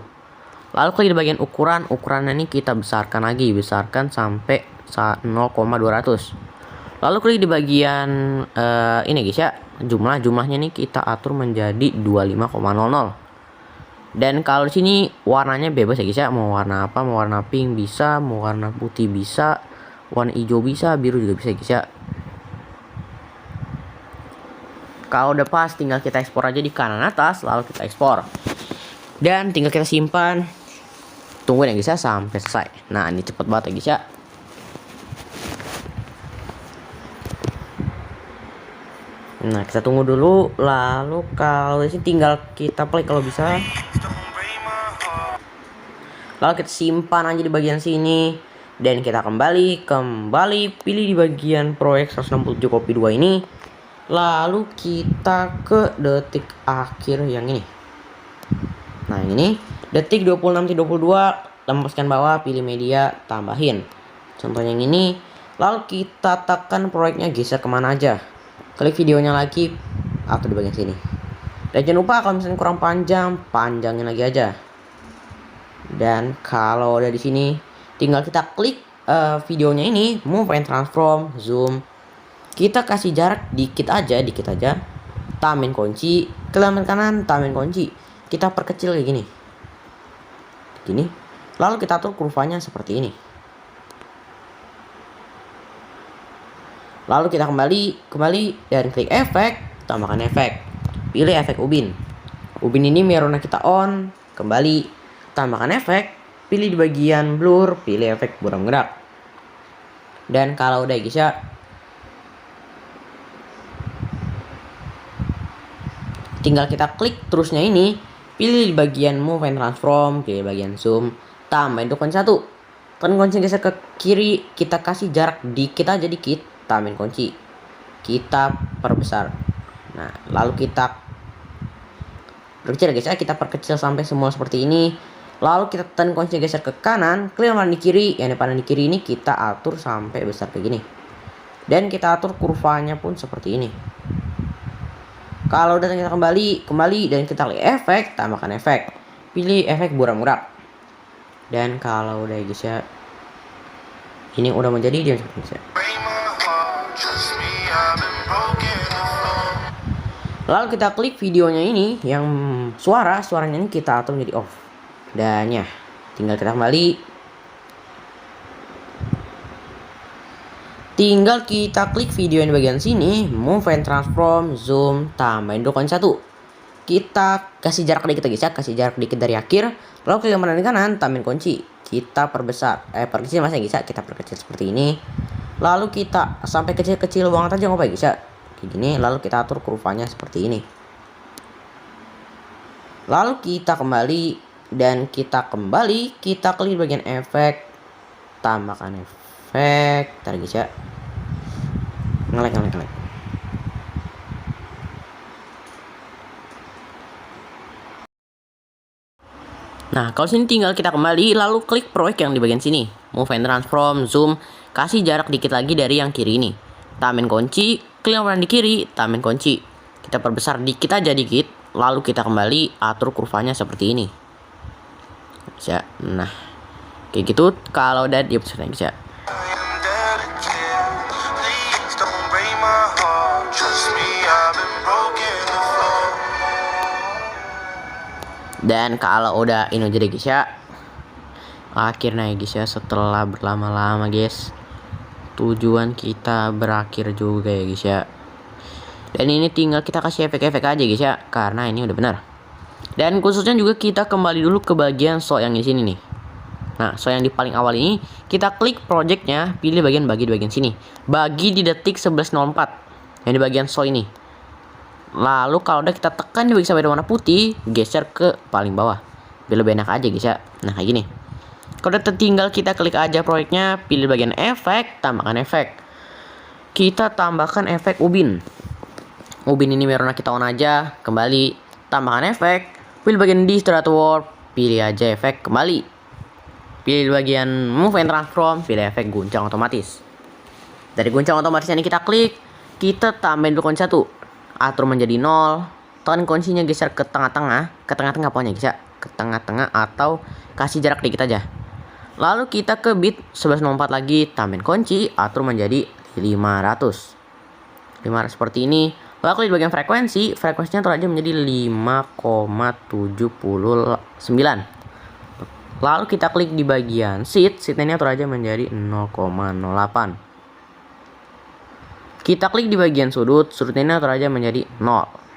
Lalu klik di bagian ukurannya ini kita besarkan sampai 0,200. Lalu klik di bagian ini guys ya, jumlahnya ini kita atur menjadi 25,00. Dan kalau di sini warnanya bebas ya guys ya, mau warna apa, mau warna pink bisa, mau warna putih bisa, warna hijau bisa, biru juga bisa guys ya. Kalau udah pas tinggal kita ekspor aja di kanan atas, lalu kita ekspor. Dan tinggal kita simpan. Tungguin ya guys ya sampai selesai. Nah, ini cepet banget ya guys ya. Nah, kita tunggu dulu. Lalu kalau di sini tinggal kita play kalau bisa. Lalu kita simpan aja di bagian sini. Dan kita kembali pilih di bagian proyek 167 copy 2 ini. Lalu kita ke detik akhir yang ini. Nah, ini detik 26-22, lempaskan bawah, pilih media, tambahin. Contohnya yang ini. Lalu kita tekan proyeknya, geser kemana aja. Klik videonya lagi atau di bagian sini. Dan jangan lupa kalau misalnya kurang panjang, panjangin lagi aja. Dan kalau udah di sini, tinggal kita klik videonya ini, move and transform, zoom. Kita kasih jarak dikit aja. Tambahin kunci, ke kanan, tambahin kunci. Kita perkecil kayak gini. Lalu kita atur kurvanya seperti ini. Lalu kita kembali dan klik efek, tambahkan efek. Pilih efek ubin. Ubin ini mirrornya kita on, kembali, tambahkan efek, pilih di bagian blur, pilih efek buram gerak. Dan kalau udah guys ya, tinggal kita klik terusnya ini, pilih di bagian move and transform, pilih bagian zoom, tambahin kunci 1. Kan kunci geser ke kiri, kita kasih jarak dikit, tambahin kunci. Kita perbesar. Nah, lalu kita perkecil guys ya, kita perkecil sampai semua seperti ini. Lalu kita tekan kunci geser ke kanan, klik yang di kiri, yang di kiri ini kita atur sampai besar kayak gini. Dan kita atur kurvanya pun seperti ini. Kalau udah kita kembali dan kita klik efek, tambahkan efek. Pilih efek buram gerak. Dan kalau udah guys ya, ini udah menjadi dia seperti ini. Lalu kita klik videonya ini, yang suaranya ini kita atur menjadi off. Dan ya, tinggal kita kembali. Tinggal kita klik video yang di bagian sini, move and transform, zoom, tambahin kunci 1. Kita kasih jarak dikit guys ya, kasih jarak dikit dari akhir. Lalu klik kanan kanan, tambahin kunci. Kita perbesar, perkecil masih guys ya, kita perkecil seperti ini. Lalu kita sampai kecil-kecil banget aja nggak apa guys ya, kayak gini. Lalu kita atur kurvanya seperti ini. Lalu kita kembali dan kita klik bagian efek, tambahkan efek, tarik guys ya. Ngelek. Nah, kalau sini tinggal kita kembali, lalu klik proyek yang di bagian sini, move and transform, zoom, kasih jarak dikit lagi dari yang kiri ini. Tambahin kunci, klik yang di kiri, tambahin kunci. Kita perbesar dikit, lalu kita kembali atur kurvanya seperti ini. Bisa. Nah, kayak gitu kalau udah di episode bisa. Dan kalau udah ini jadi guys ya, akhirnya guys ya, setelah berlama-lama guys, tujuan kita berakhir juga ya guys ya. Dan ini tinggal kita kasih efek-efek aja guys ya, karena ini udah benar. Dan khususnya juga kita kembali dulu ke bagian show yang di sini nih. Nah, show yang di paling awal ini, kita klik projectnya, pilih bagian bagi di bagian sini, bagi di detik 11.04 yang di bagian show ini. Lalu kalau udah kita tekan di bagian sampai warna putih, geser ke paling bawah biar lebih enak aja guys ya. Nah, kayak gini. Kalau udah tinggal kita klik aja proyeknya, pilih bagian efek, tambahkan efek. Kita tambahkan efek ubin. Ubin ini merona kita on aja, kembali tambahkan efek. Pilih bagian distort warp, pilih aja efek, kembali. Pilih bagian move and transform, pilih efek guncang otomatis. Dari guncang otomatisnya ini kita klik, kita tambahin dulu kunci 1. Atur menjadi 0. Tekan kuncinya geser ke tengah-tengah pokoknya guys ya, ke tengah-tengah atau kasih jarak dikit aja. Lalu kita ke bit 1104 lagi, tambahin kunci, atur menjadi 500 seperti ini. Lalu klik bagian frekuensinya atur aja menjadi 5,79. Lalu kita klik di bagian seatnya ini atur aja menjadi 0,08. Kita klik di bagian sudutnya ini atur aja menjadi 0.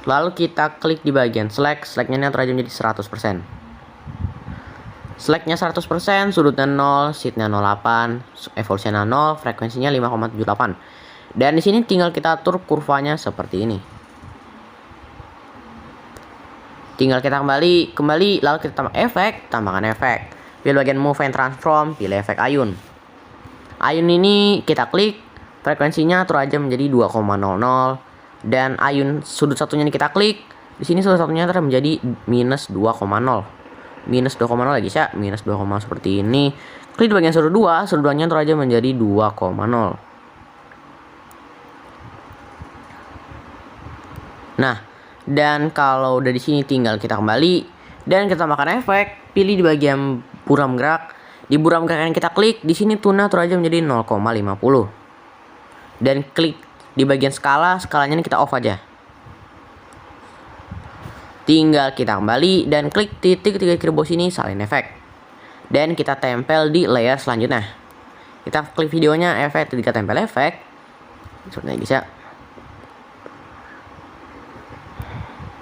Lalu kita klik di bagian slacknya ini atur aja menjadi 100%. Slacknya 100%, sudutnya 0, seatnya 08, evolusinya 0, frekuensinya 5,78. Dan di sini tinggal kita atur kurvanya seperti ini. Tinggal kita kembali, lalu kita tambah efek, tambahkan efek. Pilih bagian move and transform, pilih efek ayun. Ayun ini kita klik, frekuensinya atur aja menjadi 2,00. Dan ayun sudut satunya ini kita klik. Di sini sudut satunya atur menjadi minus 2,0. Minus 2,0 lagi ya, minus 2,0 seperti ini. Klik di bagian sudut 2, sudut 2 nya atur aja menjadi 2,0. Nah, dan kalau udah di sini tinggal kita kembali dan kita tambahkan efek, pilih di bagian buram gerak. Di buram gerak yang kita klik, di sini tuna atur aja menjadi 0,50. Dan klik di bagian skalanya ini kita off aja. Tinggal kita kembali dan klik titik 3 kiri bawah sini salin efek. Dan kita tempel di layer selanjutnya. Kita klik videonya efek, kita tempel efek. Seperti ini bisa.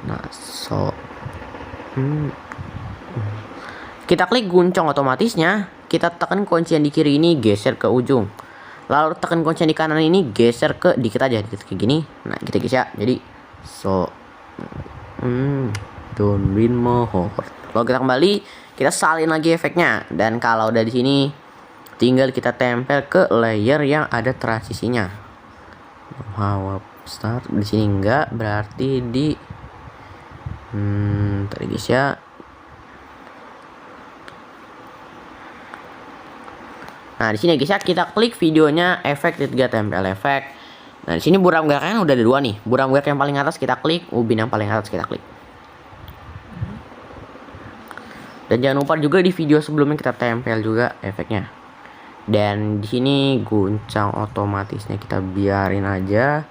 Nah, kita klik guncang otomatisnya, kita tekan kunci yang di kiri ini geser ke ujung. Lalu tekan kunci yang di kanan ini geser ke dikit aja, dikit kayak gini. Nah, gitu guys ya. Jadi don't win more. Kalau kita kembali, kita salin lagi efeknya. Dan kalau udah di sini, tinggal kita tempel ke layer yang ada transisinya. Wow, start di sini enggak, berarti di tadi guys ya. Nah, di sini guys ya, kita klik videonya efek tiga tempel efek. Nah, di sini buram geraknya udah ada 2 nih. Buram gerak yang paling atas kita klik, ubin yang paling atas kita klik. Dan jangan lupa juga di video sebelumnya kita tempel juga efeknya. Dan di sini guncang otomatisnya kita biarin aja.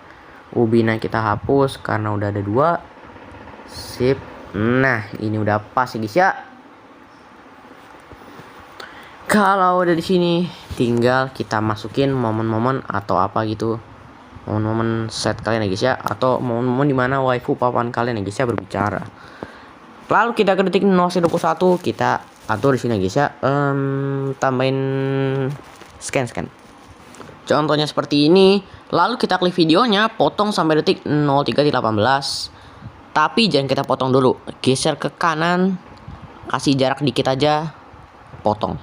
Ubinnya kita hapus karena udah ada 2. Sip. Nah, ini udah pas ya guys ya. Kalau udah di sini, tinggal kita masukin momen-momen atau apa gitu. Momen-momen set kalian ya guys ya, atau momen-momen dimana waifu papan kalian ya guys ya berbicara. Lalu kita ke detik 0,21 kita atur di sini ya guys ya. Tambahin scan. Contohnya seperti ini. Lalu kita klik videonya, potong sampai detik 0,318. Tapi jangan kita potong dulu, geser ke kanan, kasih jarak dikit aja, potong.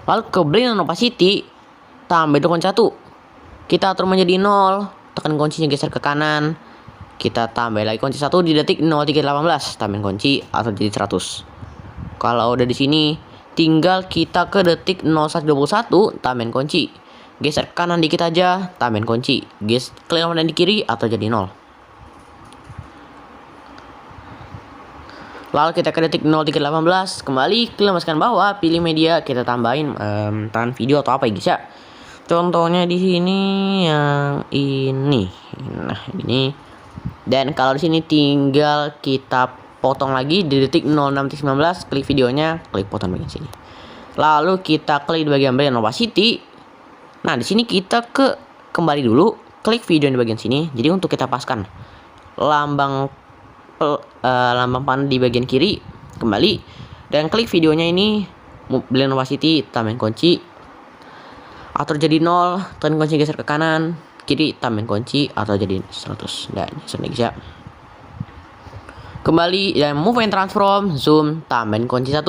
Lalu ke blend and opacity, tambah kunci 1. Kita atur menjadi 0, tekan kuncinya geser ke kanan. Kita tambah lagi kunci 1 di detik 0,318, tambahin kunci atau jadi 100. Kalau udah di sini, tinggal kita ke detik 0,121, tambahin kunci. Geser ke kanan dikit aja, tambahin kunci. Klik mana di kiri atau jadi 0. Lalu kita ke detik 0,318, kembali klik masukkan bawah, pilih media, kita tambahin tahan video atau apa ya guys ya. Contohnya di sini yang ini. Nah, ini. Dan kalau di sini tinggal kita potong lagi di detik 06.19, klik videonya, klik potong bagian sini. Lalu kita klik di bagian blend opacity. Nah, di sini kita kembali dulu, klik video di bagian sini. Jadi untuk kita paskan lambang panah di bagian kiri, kembali dan klik videonya ini, blend opacity, tambahin kunci, atur jadi 0, tekan kunci geser ke kanan, kiri, tambahin kunci atau jadi 100. Dan bisa. Kembali dan move and transform, zoom, tambahin kunci 1.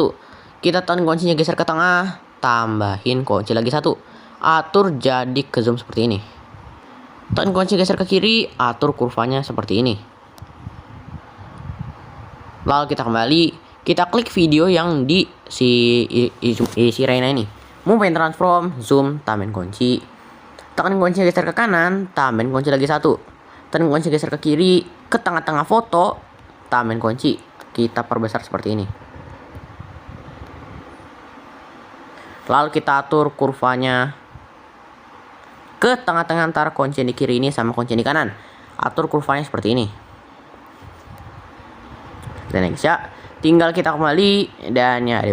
Kita tekan kuncinya geser ke tengah, tambahin kunci lagi 1. Atur jadi ke zoom seperti ini. Tekan kunci geser ke kiri, atur kurvanya seperti ini. Lalu kita kembali, kita klik video yang di si Reina ini. Move and transform, zoom, tambahin kunci. Tekan kunci geser ke kanan, tambahin kunci lagi 1. Tekan kunci geser ke kiri, ke tengah-tengah foto, tambahin kunci. Kita perbesar seperti ini. Lalu kita atur kurvanya ke tengah-tengah antara kunci di kiri ini sama kunci di kanan. Atur kurvanya seperti ini. Dan ya, tinggal kita kembali dan ya.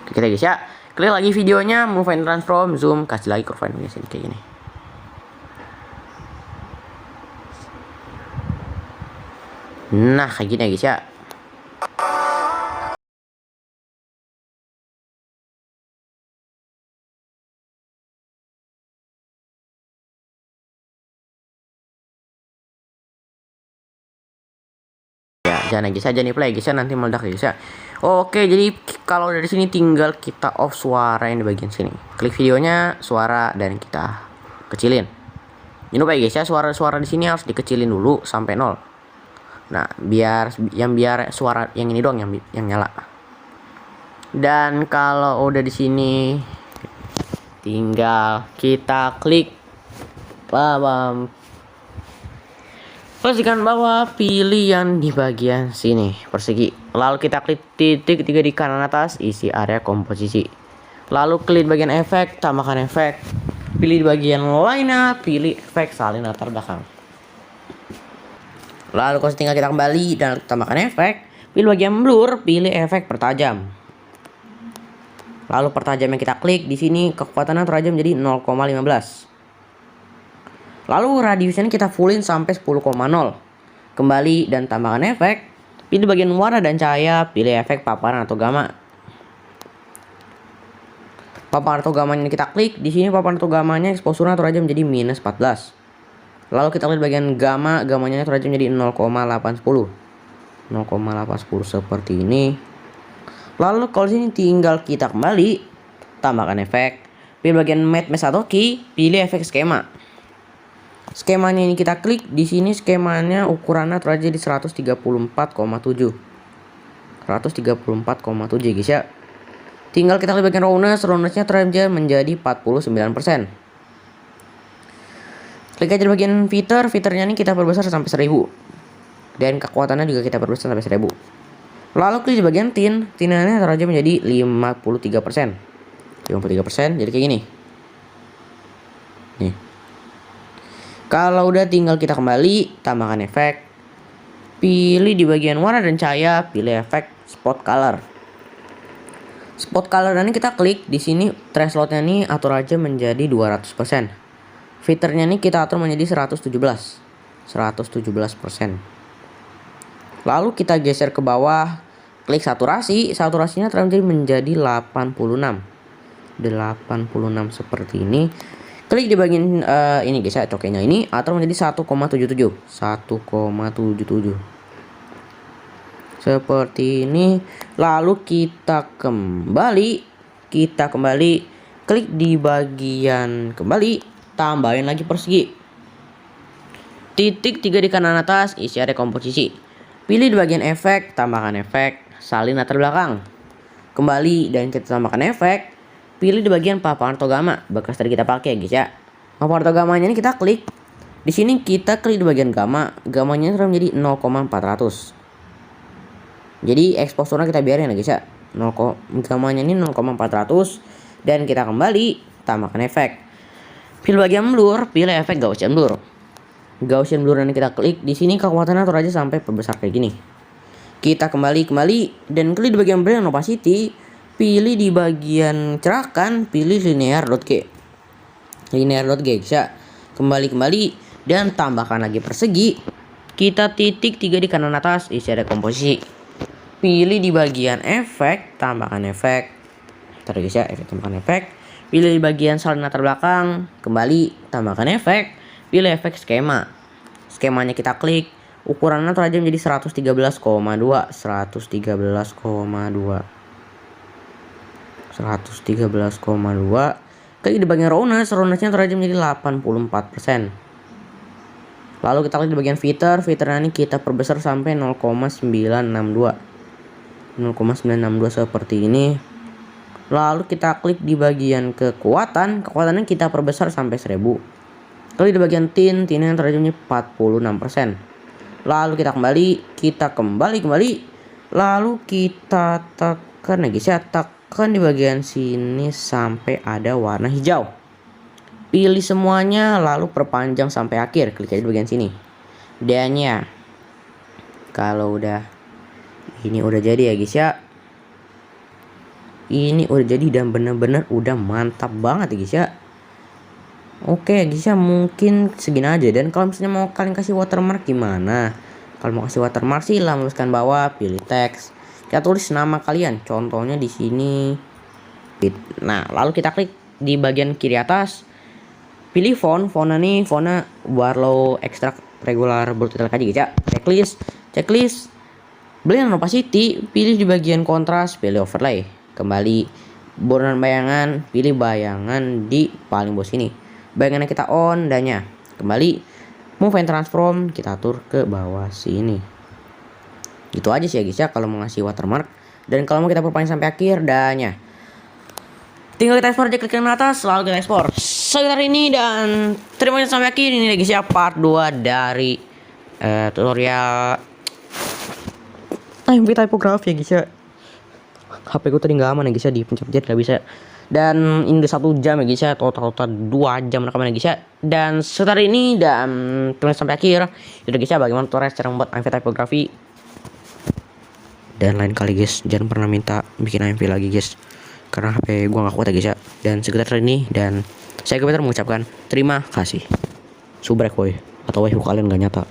Kita guys ya, klik lagi videonya, move and transform, zoom, kasih lagi kurvanya sini kayak gini. Nah, kayak gini ya guys ya. Jangan guys aja nih play guys ya, nanti meledak guys ya. Oke, jadi kalau dari sini tinggal kita off suara yang di bagian sini. Klik videonya, suara, dan kita kecilin. Jangan lupa ya guys ya, suara-suara di sini harus dikecilin dulu sampai 0. Nah, biar suara yang ini doang yang nyala. Dan kalau udah di sini tinggal kita klik pastikan bahwa pilih yang di bagian sini persegi. Lalu kita klik titik 3 di kanan atas, isi area komposisi. Lalu klik bagian efek, tambahkan efek. Pilih di bagian lainnya, pilih efek salin latar belakang. Lalu kalau tinggal kita kembali dan tambahkan efek. Pilih bagian blur, pilih efek pertajam. Lalu pertajam yang kita klik di sini kekuatannya terajam jadi 0,15. Lalu radiusnya kita fullin sampai 10,0. Kembali dan tambahkan efek. Pilih bagian warna dan cahaya, pilih efek paparan atau gamma. Paparan atau gamanya kita klik di sini, paparan atau gamanya exposure terajam jadi -14. Lalu kita klik bagian gamma, gamanya terajam jadi 0,810. 0,810 seperti ini. Lalu kalau sini tinggal kita kembali, tambahkan efek. Pilih bagian matte mesh atau key, pilih efek skema. Skemanya ini kita klik di sini, skemanya ukurannya terjadi di 134,7. 134,7 guys ya. Tinggal kita klik bagian roundness-nya terjadi menjadi 49%. Klik aja di bagian fiturnya ini kita perbesar sampai 1000. Dan kekuatannya juga kita perbesar sampai 1000. Lalu klik di bagian tinnya terjadi menjadi 53%. 53% jadi kayak gini. Nih. Kalau udah tinggal kita kembali, tambahkan efek. Pilih di bagian warna dan cahaya, pilih efek spot color. Spot color ini kita klik di sini, thresholdnya ini atur aja menjadi 200%. Filternya ini kita atur menjadi 117%. Lalu kita geser ke bawah, klik saturasi, saturasinya terjadi menjadi 86 seperti ini. Klik di bagian ini guys ya, cokenya ini atur menjadi 1,77 seperti ini. Lalu kita kembali klik di bagian kembali, tambahin lagi persegi. Titik 3 di kanan atas, isi area komposisi. Pilih di bagian efek, tambahkan efek salin latar belakang. Kembali dan kita tambahkan efek. Pilih di bagian paparan atau gamma, bekas tadi kita pakai guys ya. Paparan atau gammanya ini kita klik. Di sini kita klik di bagian gamma, gammanya sudah menjadi 0,400. Jadi exposure-nya kita biarin ya guys ya. Gammanya ini 0,400 dan kita kembali tambahkan efek. Pilih bagian blur, pilih efek Gaussian blur. Gaussian blur ini kita klik. Di sini kekuatannya atur aja sampai perbesar kayak gini. Kita kembali dan klik di bagian blend opacity. Pilih di bagian cerahkan, pilih linear.g guys ya. Kembali dan tambahkan lagi persegi. Kita titik 3 di kanan atas, isi ada komposisi. Pilih di bagian efek, tambahkan efek. Ntar guys ya, tambahkan efek. Pilih di bagian salin latar belakang, kembali tambahkan efek. Pilih efek skema. Skemanya kita klik. ukurannya terajam jadi 113,2 113,2 113,2. Klik di bagian roundness-nya terajam jadi 84%. Lalu kita klik di bagian fiturnya ini kita perbesar sampai 0,962 seperti ini. Lalu kita klik di bagian kekuatannya kita perbesar sampai 1000. Klik di bagian tinnya terajamnya 46%. Lalu kita kembali. Lalu kita tekan ya guys ya, tekan di bagian sini sampai ada warna hijau. Pilih semuanya lalu perpanjang sampai akhir. Klik aja di bagian sini. Dan ya, kalau ini udah jadi ya guys ya. Ini udah jadi dan bener-bener udah mantap banget ya guys ya. Oke guys ya, mungkin segini aja. Dan kalau misalnya mau kalian kasih watermark gimana? Kalau mau kasih watermark sih lambaskan bawah, pilih teks. Kita tulis nama kalian. Contohnya di sini. Nah, lalu kita klik di bagian kiri atas. Pilih fontnya Barlow Extract Regular Bold Italic aja guys ya. Checklist. Blend and opacity, pilih di bagian kontras, pilih overlay. Kembali borderan bayangan, pilih bayangan di paling bawah sini. Bayangannya kita on dannya. Kembali move and transform kita atur ke bawah sini. Gitu aja sih ya guys ya kalau mau ngasih watermark. Dan kalau mau kita perpanjang sampai akhir dannya. Tinggal kita ekspor aja, klik ke atas lalu kita ekspor. Sekitar ini dan terima kasih sampai akhir ini guys ya, part 2 dari tutorial MV typography ya guys ya. HP gue tadi nggak aman ya guys ya, dipencet-pencet nggak bisa. Dan ini udah 1 jam ya guys ya, total 2 jam rekaman ya guys ya. Dan sekitar ini dan terima sampai akhir. Jadi guys ya, bagaimana tutorial cara membuat MV typography. Dan lain kali guys, jangan pernah minta bikin MV lagi guys, karena HP gua nggak kuat ya guys ya. Dan sekitar ini dan saya Peter mengucapkan terima kasih. Subrek boy, atau waifu kalian gak nyata.